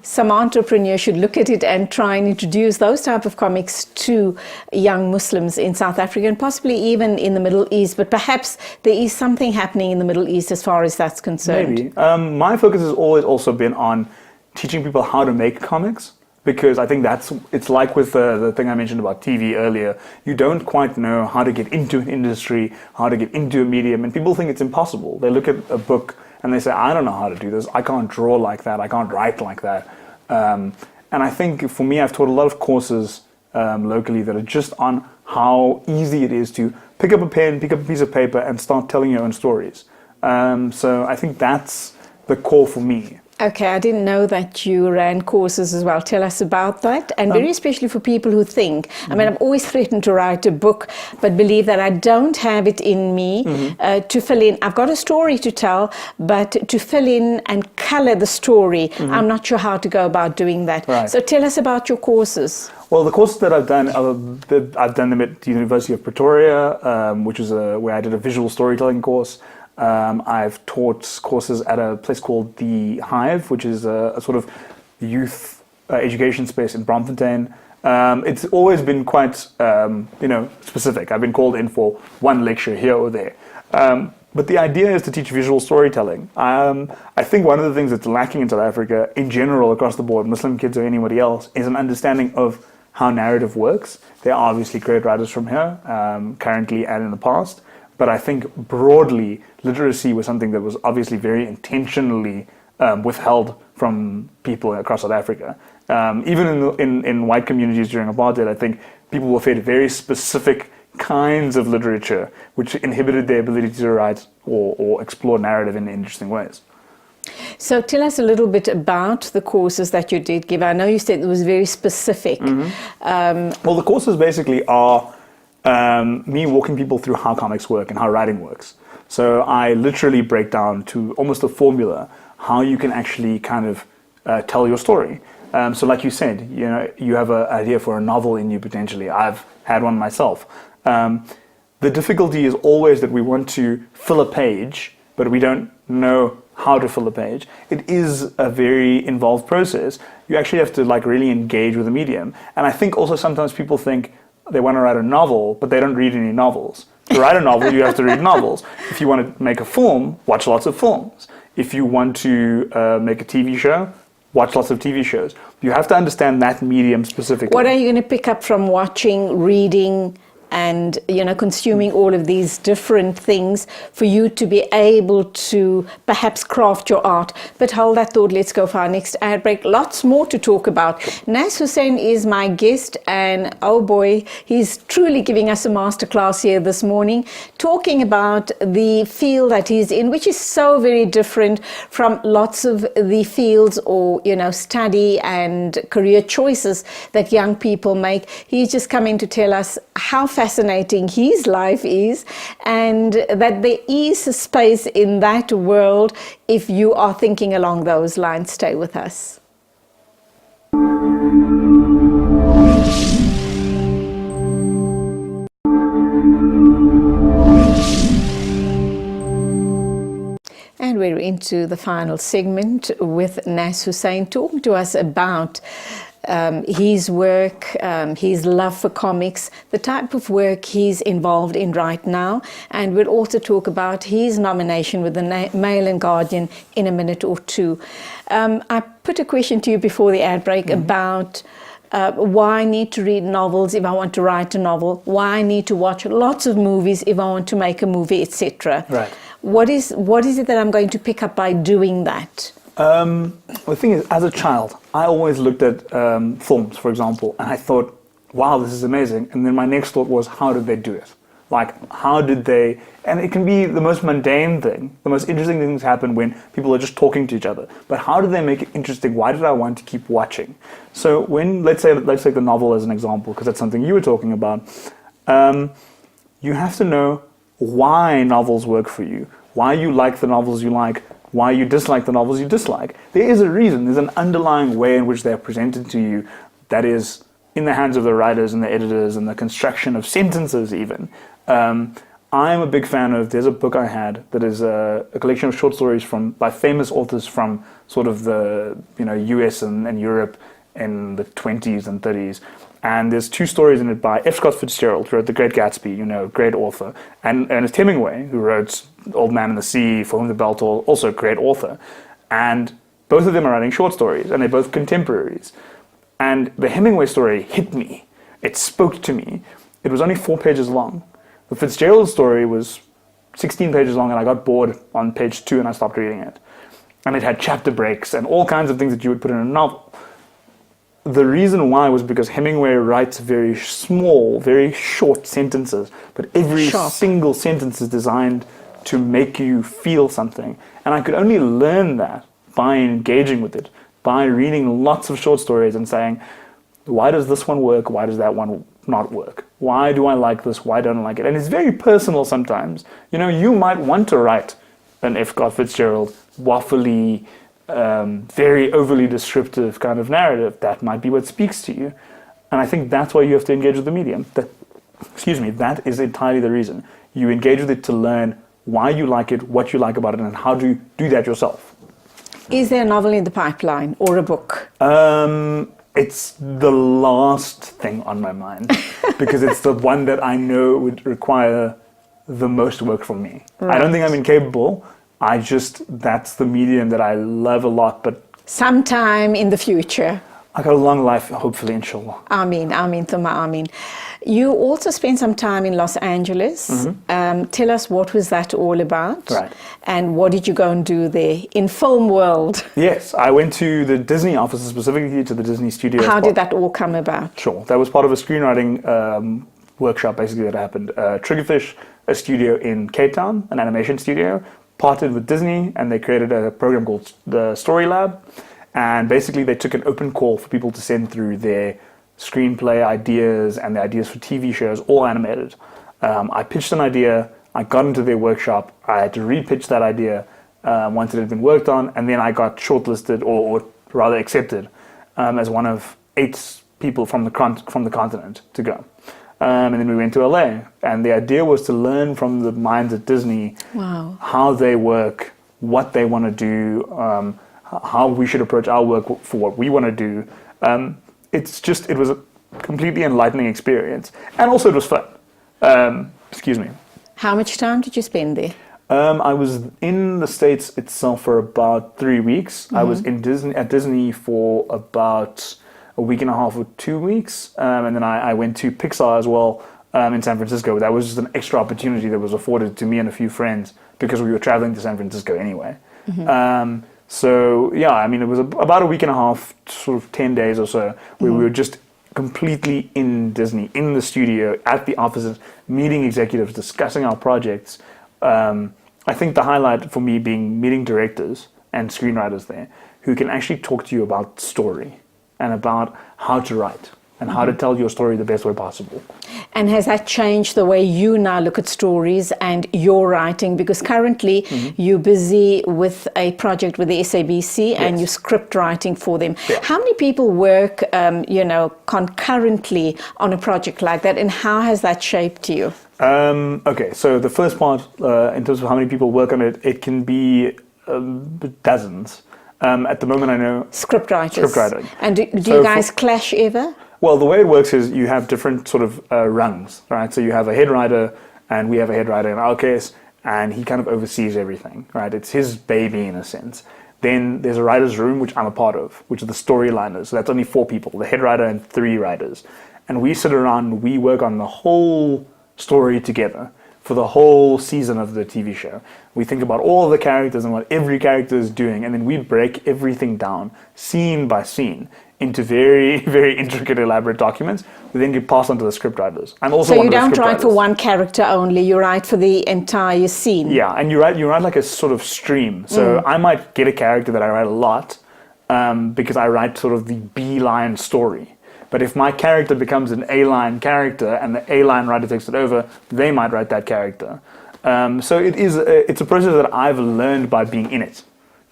some entrepreneurs should look at it and try and introduce those type of comics to young Muslims in South Africa and possibly even in the Middle East. But perhaps there is something happening in the Middle East as far as that's concerned. Maybe. My focus has always also been on teaching people how to make comics. Because I think it's like with the thing I mentioned about TV earlier. You don't quite know how to get into an industry, how to get into a medium, and people think it's impossible. They look at a book and they say, I don't know how to do this. I can't draw like that. I can't write like that. And I think for me, I've taught a lot of courses locally that are just on how easy it is to pick up a pen, pick up a piece of paper, and start telling your own stories. So I think that's the core for me. Okay, I didn't know that you ran courses as well. Tell us about that. And very especially for people who think, I mean, I've always threatened to write a book, but believe that I don't have it in me to fill in. I've got a story to tell, but to fill in and color the story, I'm not sure how to go about doing that. Right. So tell us about your courses. Well, the courses that I've done, I've done them at the University of Pretoria, which is where I did a visual storytelling course. I've taught courses at a place called The Hive, which is a sort of youth education space in Braamfontein. It's always been quite, specific. I've been called in for one lecture here or there. But the idea is to teach visual storytelling. I think one of the things that's lacking in South Africa, in general, across the board, Muslim kids or anybody else, is an understanding of how narrative works. There are obviously great writers from here, currently and in the past. But I think broadly, literacy was something that was obviously very intentionally withheld from people across South Africa. Even in white communities during apartheid, I think people were fed very specific kinds of literature, which inhibited their ability to write or explore narrative in interesting ways. So tell us a little bit about the courses that you did give. I know you said it was very specific. Well, the courses basically are me walking people through how comics work and how writing works. So I literally break down to almost a formula how you can actually kind of tell your story. So like you said, you have an idea for a novel in you potentially. I've had one myself. The the difficulty is always that we want to fill a page, but we don't know how to fill a page. It is a very involved process. You actually have to like really engage with the medium. And I think also sometimes people think they want to write a novel, but they don't read any novels. To write a novel, you have to read novels. If you want to make a film, watch lots of films. If you want to make a TV show, watch lots of TV shows. You have to understand that medium specifically. What are you going to pick up from watching, reading, and consuming all of these different things for you to be able to perhaps craft your art? But hold that thought, let's go for our next ad break. Lots more to talk about. Naseem Husain is my guest, and oh boy, he's truly giving us a masterclass here this morning, talking about the field that he's in, which is so very different from lots of the fields or study and career choices that young people make. He's just coming to tell us how fascinating his life is, and that there is a space in that world if you are thinking along those lines. Stay with us. And we're into the final segment with Naseem Husain talking to us about his work, his love for comics, the type of work he's involved in right now, and we'll also talk about his nomination with the Mail and Guardian in a minute or two. I put a question to you before the ad break about why I need to read novels if I want to write a novel, why I need to watch lots of movies if I want to make a movie, etc. Right. What is it that I'm going to pick up by doing that? The thing is, as a child, I always looked at films, for example, and I thought, wow, this is amazing. And then my next thought was, how did they do it? Like, how did they... And it can be the most mundane thing. The most interesting things happen when people are just talking to each other. But how did they make it interesting? Why did I want to keep watching? So when, let's take the novel as an example, because that's something you were talking about. You have to know why novels work for you, why you like the novels you like, why you dislike the novels you dislike. There is a reason. There's an underlying way in which they're presented to you that is in the hands of the writers and the editors and the construction of sentences even. I'm a big fan of, there's a book I had that is a collection of short stories by famous authors from sort of the US and Europe in the 20s and 30s. And there's 2 stories in it by F. Scott Fitzgerald, who wrote The Great Gatsby, great author, and Ernest Hemingway, who wrote Old Man and the Sea, For Whom the Bell Tolls, also a great author. And both of them are writing short stories, and they're both contemporaries. And the Hemingway story hit me. It spoke to me. It was only 4 pages long. The Fitzgerald story was 16 pages long, and I got bored on page 2 and I stopped reading it. And it had chapter breaks and all kinds of things that you would put in a novel. The reason why was because Hemingway writes very small, very short sentences, but every single sentence is designed to make you feel something. And I could only learn that by engaging with it, by reading lots of short stories and saying, why does this one work? Why does that one not work? Why do I like this? Why don't I like it? And it's very personal sometimes. You might want to write an F. Scott Fitzgerald, waffly, very overly descriptive kind of narrative. That might be what speaks to you. And I think that's why you have to engage with the medium. That is entirely the reason. You engage with it to learn why you like it, what you like about it, and how do you do that yourself. Is there a novel in the pipeline or a book? It's the last thing on my mind because it's the one that I know would require the most work from me. Right. I don't think I'm incapable. That's the medium that I love a lot, but... Sometime in the future. I got a long life, hopefully, inshallah. Ameen, ameen, thumma ameen. You also spent some time in Los Angeles. Mm-hmm. Tell us, what was that all about? Right. And what did you go and do there in film world? Yes, I went to the Disney offices, specifically to the Disney studios. How did that all come about? Sure. That was part of a screenwriting workshop, basically, that happened. Triggerfish, a studio in Cape Town, an animation studio, partnered with Disney, and they created a program called the Story Lab. And basically, they took an open call for people to send through their screenplay ideas and their ideas for TV shows, all animated. I pitched an idea, I got into their workshop, I had to re-pitch that idea once it had been worked on, and then I got shortlisted, or rather accepted, as one of 8 people from the continent to go. And then we went to LA. And the idea was to learn from the minds at Disney Wow. how they work, what they want to do, how we should approach our work for what we want to do. It was a completely enlightening experience. And also it was fun. Excuse me. How much time did you spend there? I was in the States itself for about 3 weeks. I was in at Disney for about a week and a half or 2 weeks. And then I went to Pixar as well in San Francisco. That was just an extra opportunity that was afforded to me and a few friends because we were traveling to San Francisco anyway. So, yeah, I mean, it was about a week and a half, sort of 10 days or so, where we were just completely in Disney, in the studio, at the offices, meeting executives, discussing our projects. I think the highlight for me being meeting directors and screenwriters there who can actually talk to you about story and about how to write and how to tell your story the best way possible. And has that changed the way you now look at stories and your writing? Because currently you're busy with a project with the SABC and you're script writing for them. Yeah. How many people work, concurrently on a project like that, and how has that shaped you? Okay, so the first part, in terms of how many people work on it, it can be dozens. At the moment, I know Script writers. Script writing. And do So you guys clash ever? Well, the way it works is you have different sort of rungs, right? So you have a head writer, and we have a head writer in our case, and he kind of oversees everything, right? It's his baby in a sense. Then there's a writer's room, which I'm a part of, which are the storyliners. So that's only 4 people, the head writer and 3 writers. And we sit around, we work on the whole story together for the whole season of the TV show. We think about all the characters and what every character is doing, and then we break everything down, scene by scene, into very, very intricate, elaborate documents. We then get passed on to the scriptwriters. I'm also So one you of the don't write for scriptwriters. one character only, you write for the entire scene. Yeah, and you write like a sort of stream. So I might get a character that I write a lot because I write sort of the B-line story. But if my character becomes an A-line character and the A-line writer takes it over, they might write that character. So it's a process that I've learned by being in it.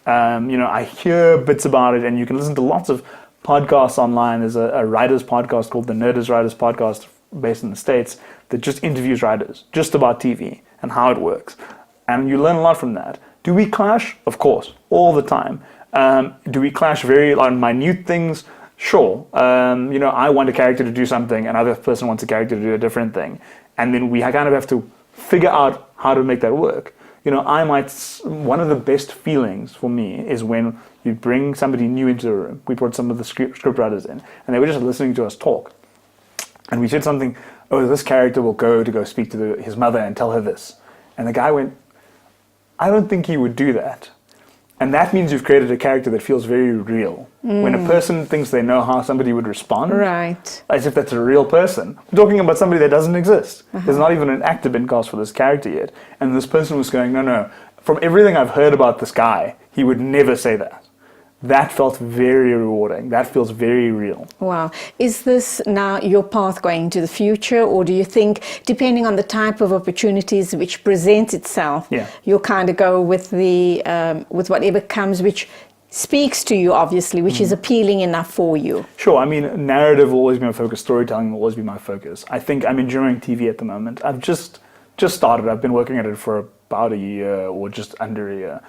I hear bits about it, and you can listen to lots of podcasts online. There's a writers podcast called the Nerdist Writers Podcast based in the States that just interviews writers just about TV and how it works. And you learn a lot from that. Do we clash? Of course, all the time. Do we clash very on minute things? Sure. I want a character to do something, another person wants a character to do a different thing. And then we kind of have to figure out how to make that work. One of the best feelings for me is when you bring somebody new into the room. We brought some of the scriptwriters in, and they were just listening to us talk. And we said something, this character will go speak to his mother and tell her this. And the guy went, I don't think he would do that. And that means you've created a character that feels very real. When a person thinks they know how somebody would respond, Right. as if that's a real person. We're talking about somebody that doesn't exist. There's not even an actor been cast for this character yet. And this person was going, no, from everything I've heard about this guy, he would never say that. That felt very rewarding. That feels very real. Wow. Is this now your path going into the future, or do you think, depending on the type of opportunities which presents itself, you'll kind of go with with whatever comes, which speaks to you, obviously, which is appealing enough for you? Sure. I mean, narrative will always be my focus. Storytelling will always be my focus. I think I'm enjoying TV at the moment. I've just started. I've been working at it for about a year or just under a year.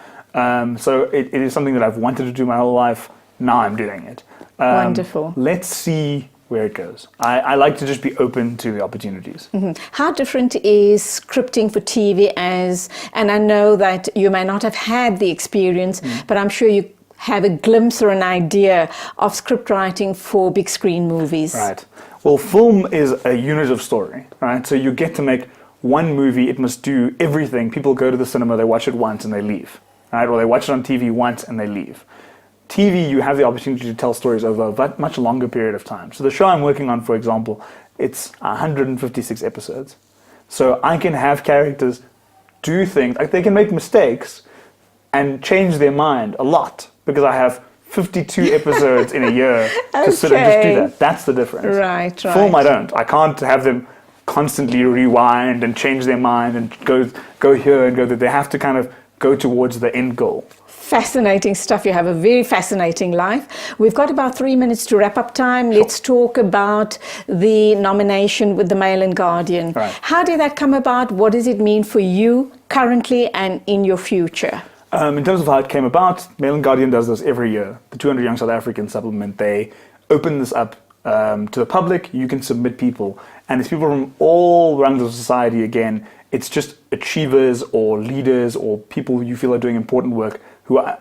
So it is something that I've wanted to do my whole life. Now I'm doing it. Wonderful. Let's see where it goes. I like to just be open to the opportunities. How different is scripting for TV and I know that you may not have had the experience, but I'm sure you have a glimpse or an idea of script writing for big screen movies. Right. Well, film is a unit of story, right? So you get to make one movie, it must do everything. People go to the cinema, they watch it once and they leave. Right? Or they watch it on TV once and they leave. TV, you have the opportunity to tell stories over a much longer period of time. So the show I'm working on, for example, it's 156 episodes. So I can have characters do things, like they can make mistakes and change their mind a lot because I have 52 episodes in a year to sit and just do that. That's the difference. Right. Film, I don't. I can't have them constantly rewind and change their mind and go here and go there. They have to kind of go towards the end goal. Fascinating stuff. You have a very fascinating life. We've got about 3 minutes to wrap up time. Sure. Let's talk about the nomination with the Mail and Guardian. Right. How did that come about? What does it mean for you currently and in your future? In terms of how it came about, Mail and Guardian does this every year. The 200 Young South African supplement, they open this up to the public. You can submit people. And it's people from all ranks of society again. It's just achievers or leaders or people who you feel are doing important work who are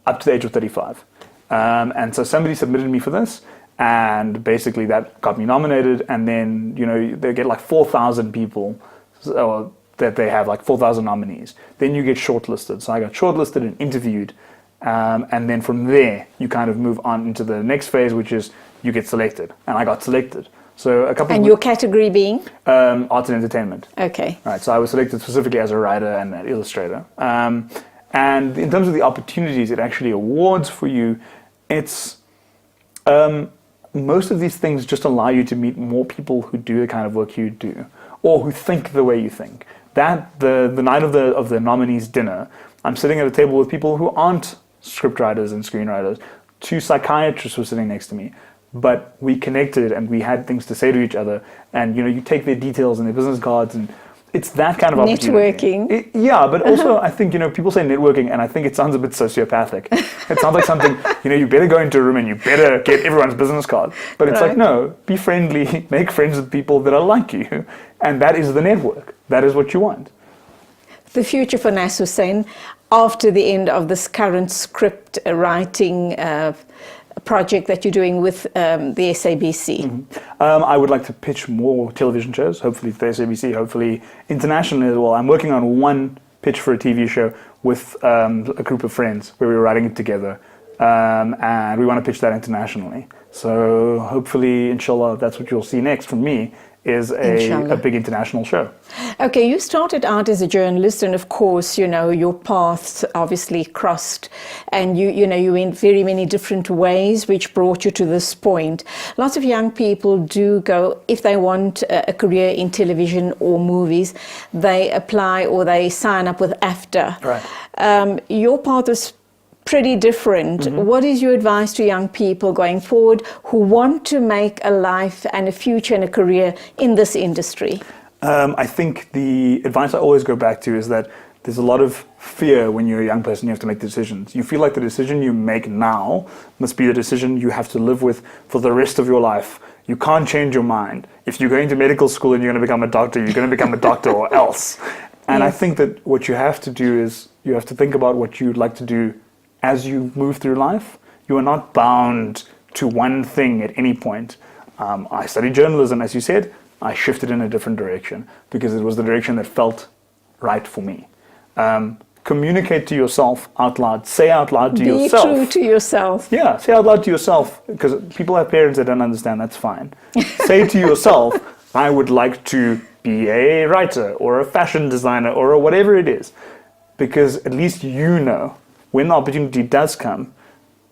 up to the age of 35. And so somebody submitted me for this, and basically that got me nominated, and then, you know, they get like 4,000 people, or that they have like 4,000 nominees. Then you get shortlisted. So I got shortlisted and interviewed, and then from there you kind of move on into the next phase, which is you get selected, and I got selected. So a couple. And your category being? Arts and entertainment. Okay. Right. So I was selected specifically as a writer and an illustrator. And in terms of the opportunities it actually awards for you, it's most of these things just allow you to meet more people who do the kind of work you do, or who think the way you think. That the night of the nominees dinner, I'm sitting at a table with people who aren't scriptwriters and screenwriters. 2 psychiatrists were sitting next to me, but we connected and we had things to say to each other. And you know, you take their details and their business cards, and it's that kind of opportunity. Networking. Yeah, but also I think, you know, people say networking, and I think it sounds a bit sociopathic. It sounds like something, you know, you better go into a room and you better get everyone's business card. But it's like, no, be friendly, make friends with people that are like you, and that is the network. That is what you want. The future for Naseem Husain after the end of this current script writing project that you're doing with the SABC? I would like to pitch more television shows, hopefully for the SABC, hopefully internationally as well. I'm working on one pitch for a TV show with a group of friends where we're writing it together, and we want to pitch that internationally. So hopefully, inshallah, that's what you'll see next from me, is a big international show. Okay, you started out as a journalist, and of course, you know, your paths obviously crossed, and you went very many different ways, which brought you to this point. Lots of young people do go, if they want a career in television or movies, they apply or they sign up with AFTA. Right. Your path was pretty different. What is your advice to young people going forward who want to make a life and a future and a career in this industry? I think the advice I always go back to is that there's a lot of fear when you're a young person. You have to make decisions. You feel like the decision you make now must be the decision you have to live with for the rest of your life. You can't change your mind. If you're going to medical school and you're going to become a doctor, you're going to become a doctor or else. And I think that what you have to do is you have to think about what you'd like to do as you move through life. You are not bound to one thing at any point. I studied journalism, as you said. I shifted in a different direction because it was the direction that felt right for me. Communicate to yourself out loud. Say out loud to yourself. Be true to yourself. Yeah, say out loud to yourself, because people have parents that don't understand. That's fine. Say to yourself, I would like to be a writer or a fashion designer or whatever it is, because at least you know when the opportunity does come,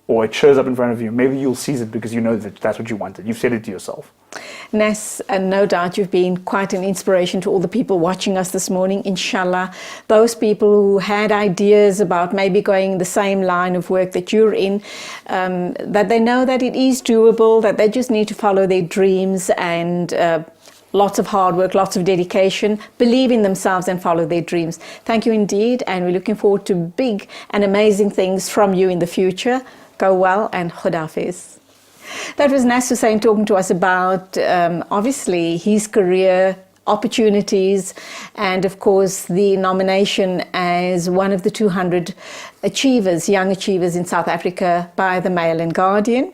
or it shows up in front of you, maybe you'll seize it because you know that that's what you wanted. You've said it to yourself. Nas, and no doubt you've been quite an inspiration to all the people watching us this morning, inshallah. Those people who had ideas about maybe going the same line of work that you're in, that they know that it is doable, that they just need to follow their dreams and lots of hard work, lots of dedication, believe in themselves and follow their dreams. Thank you indeed, and we're looking forward to big and amazing things from you in the future. Go well, and Khudafiz. That was Naseem Husain talking to us about obviously his career opportunities and of course the nomination as one of the 200 achievers, young achievers in South Africa by the Mail and Guardian.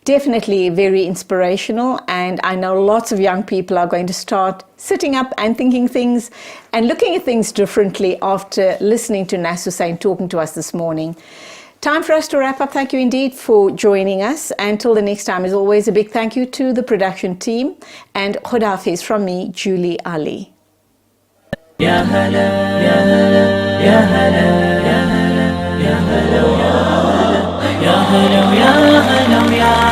Definitely very inspirational, and I know lots of young people are going to start sitting up and thinking things and looking at things differently after listening to Naseem Husain talking to us this morning. Time for us to wrap up. Thank you indeed for joining us. Until the next time, as always, a big thank you to the production team, and Khudafiz from me, Julie Ali. يا هلا يا هلا يا هلا يا هلا يا هلا يا هلا يا هلا يا هلا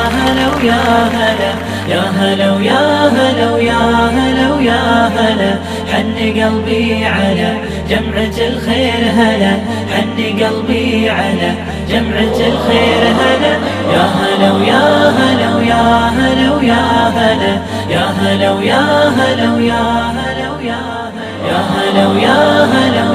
يا هلا يا هلا يا هلا يا هلا يا هلا حن قلبي على جمعة الخير هلا، حني قلبي على جمعة الخير هلا. يا هلا ويا هلا ويا هلا ويا هلا، يا هلا ويا هلا ويا هلا ويا هلا، يا هلا ويا هلا ويا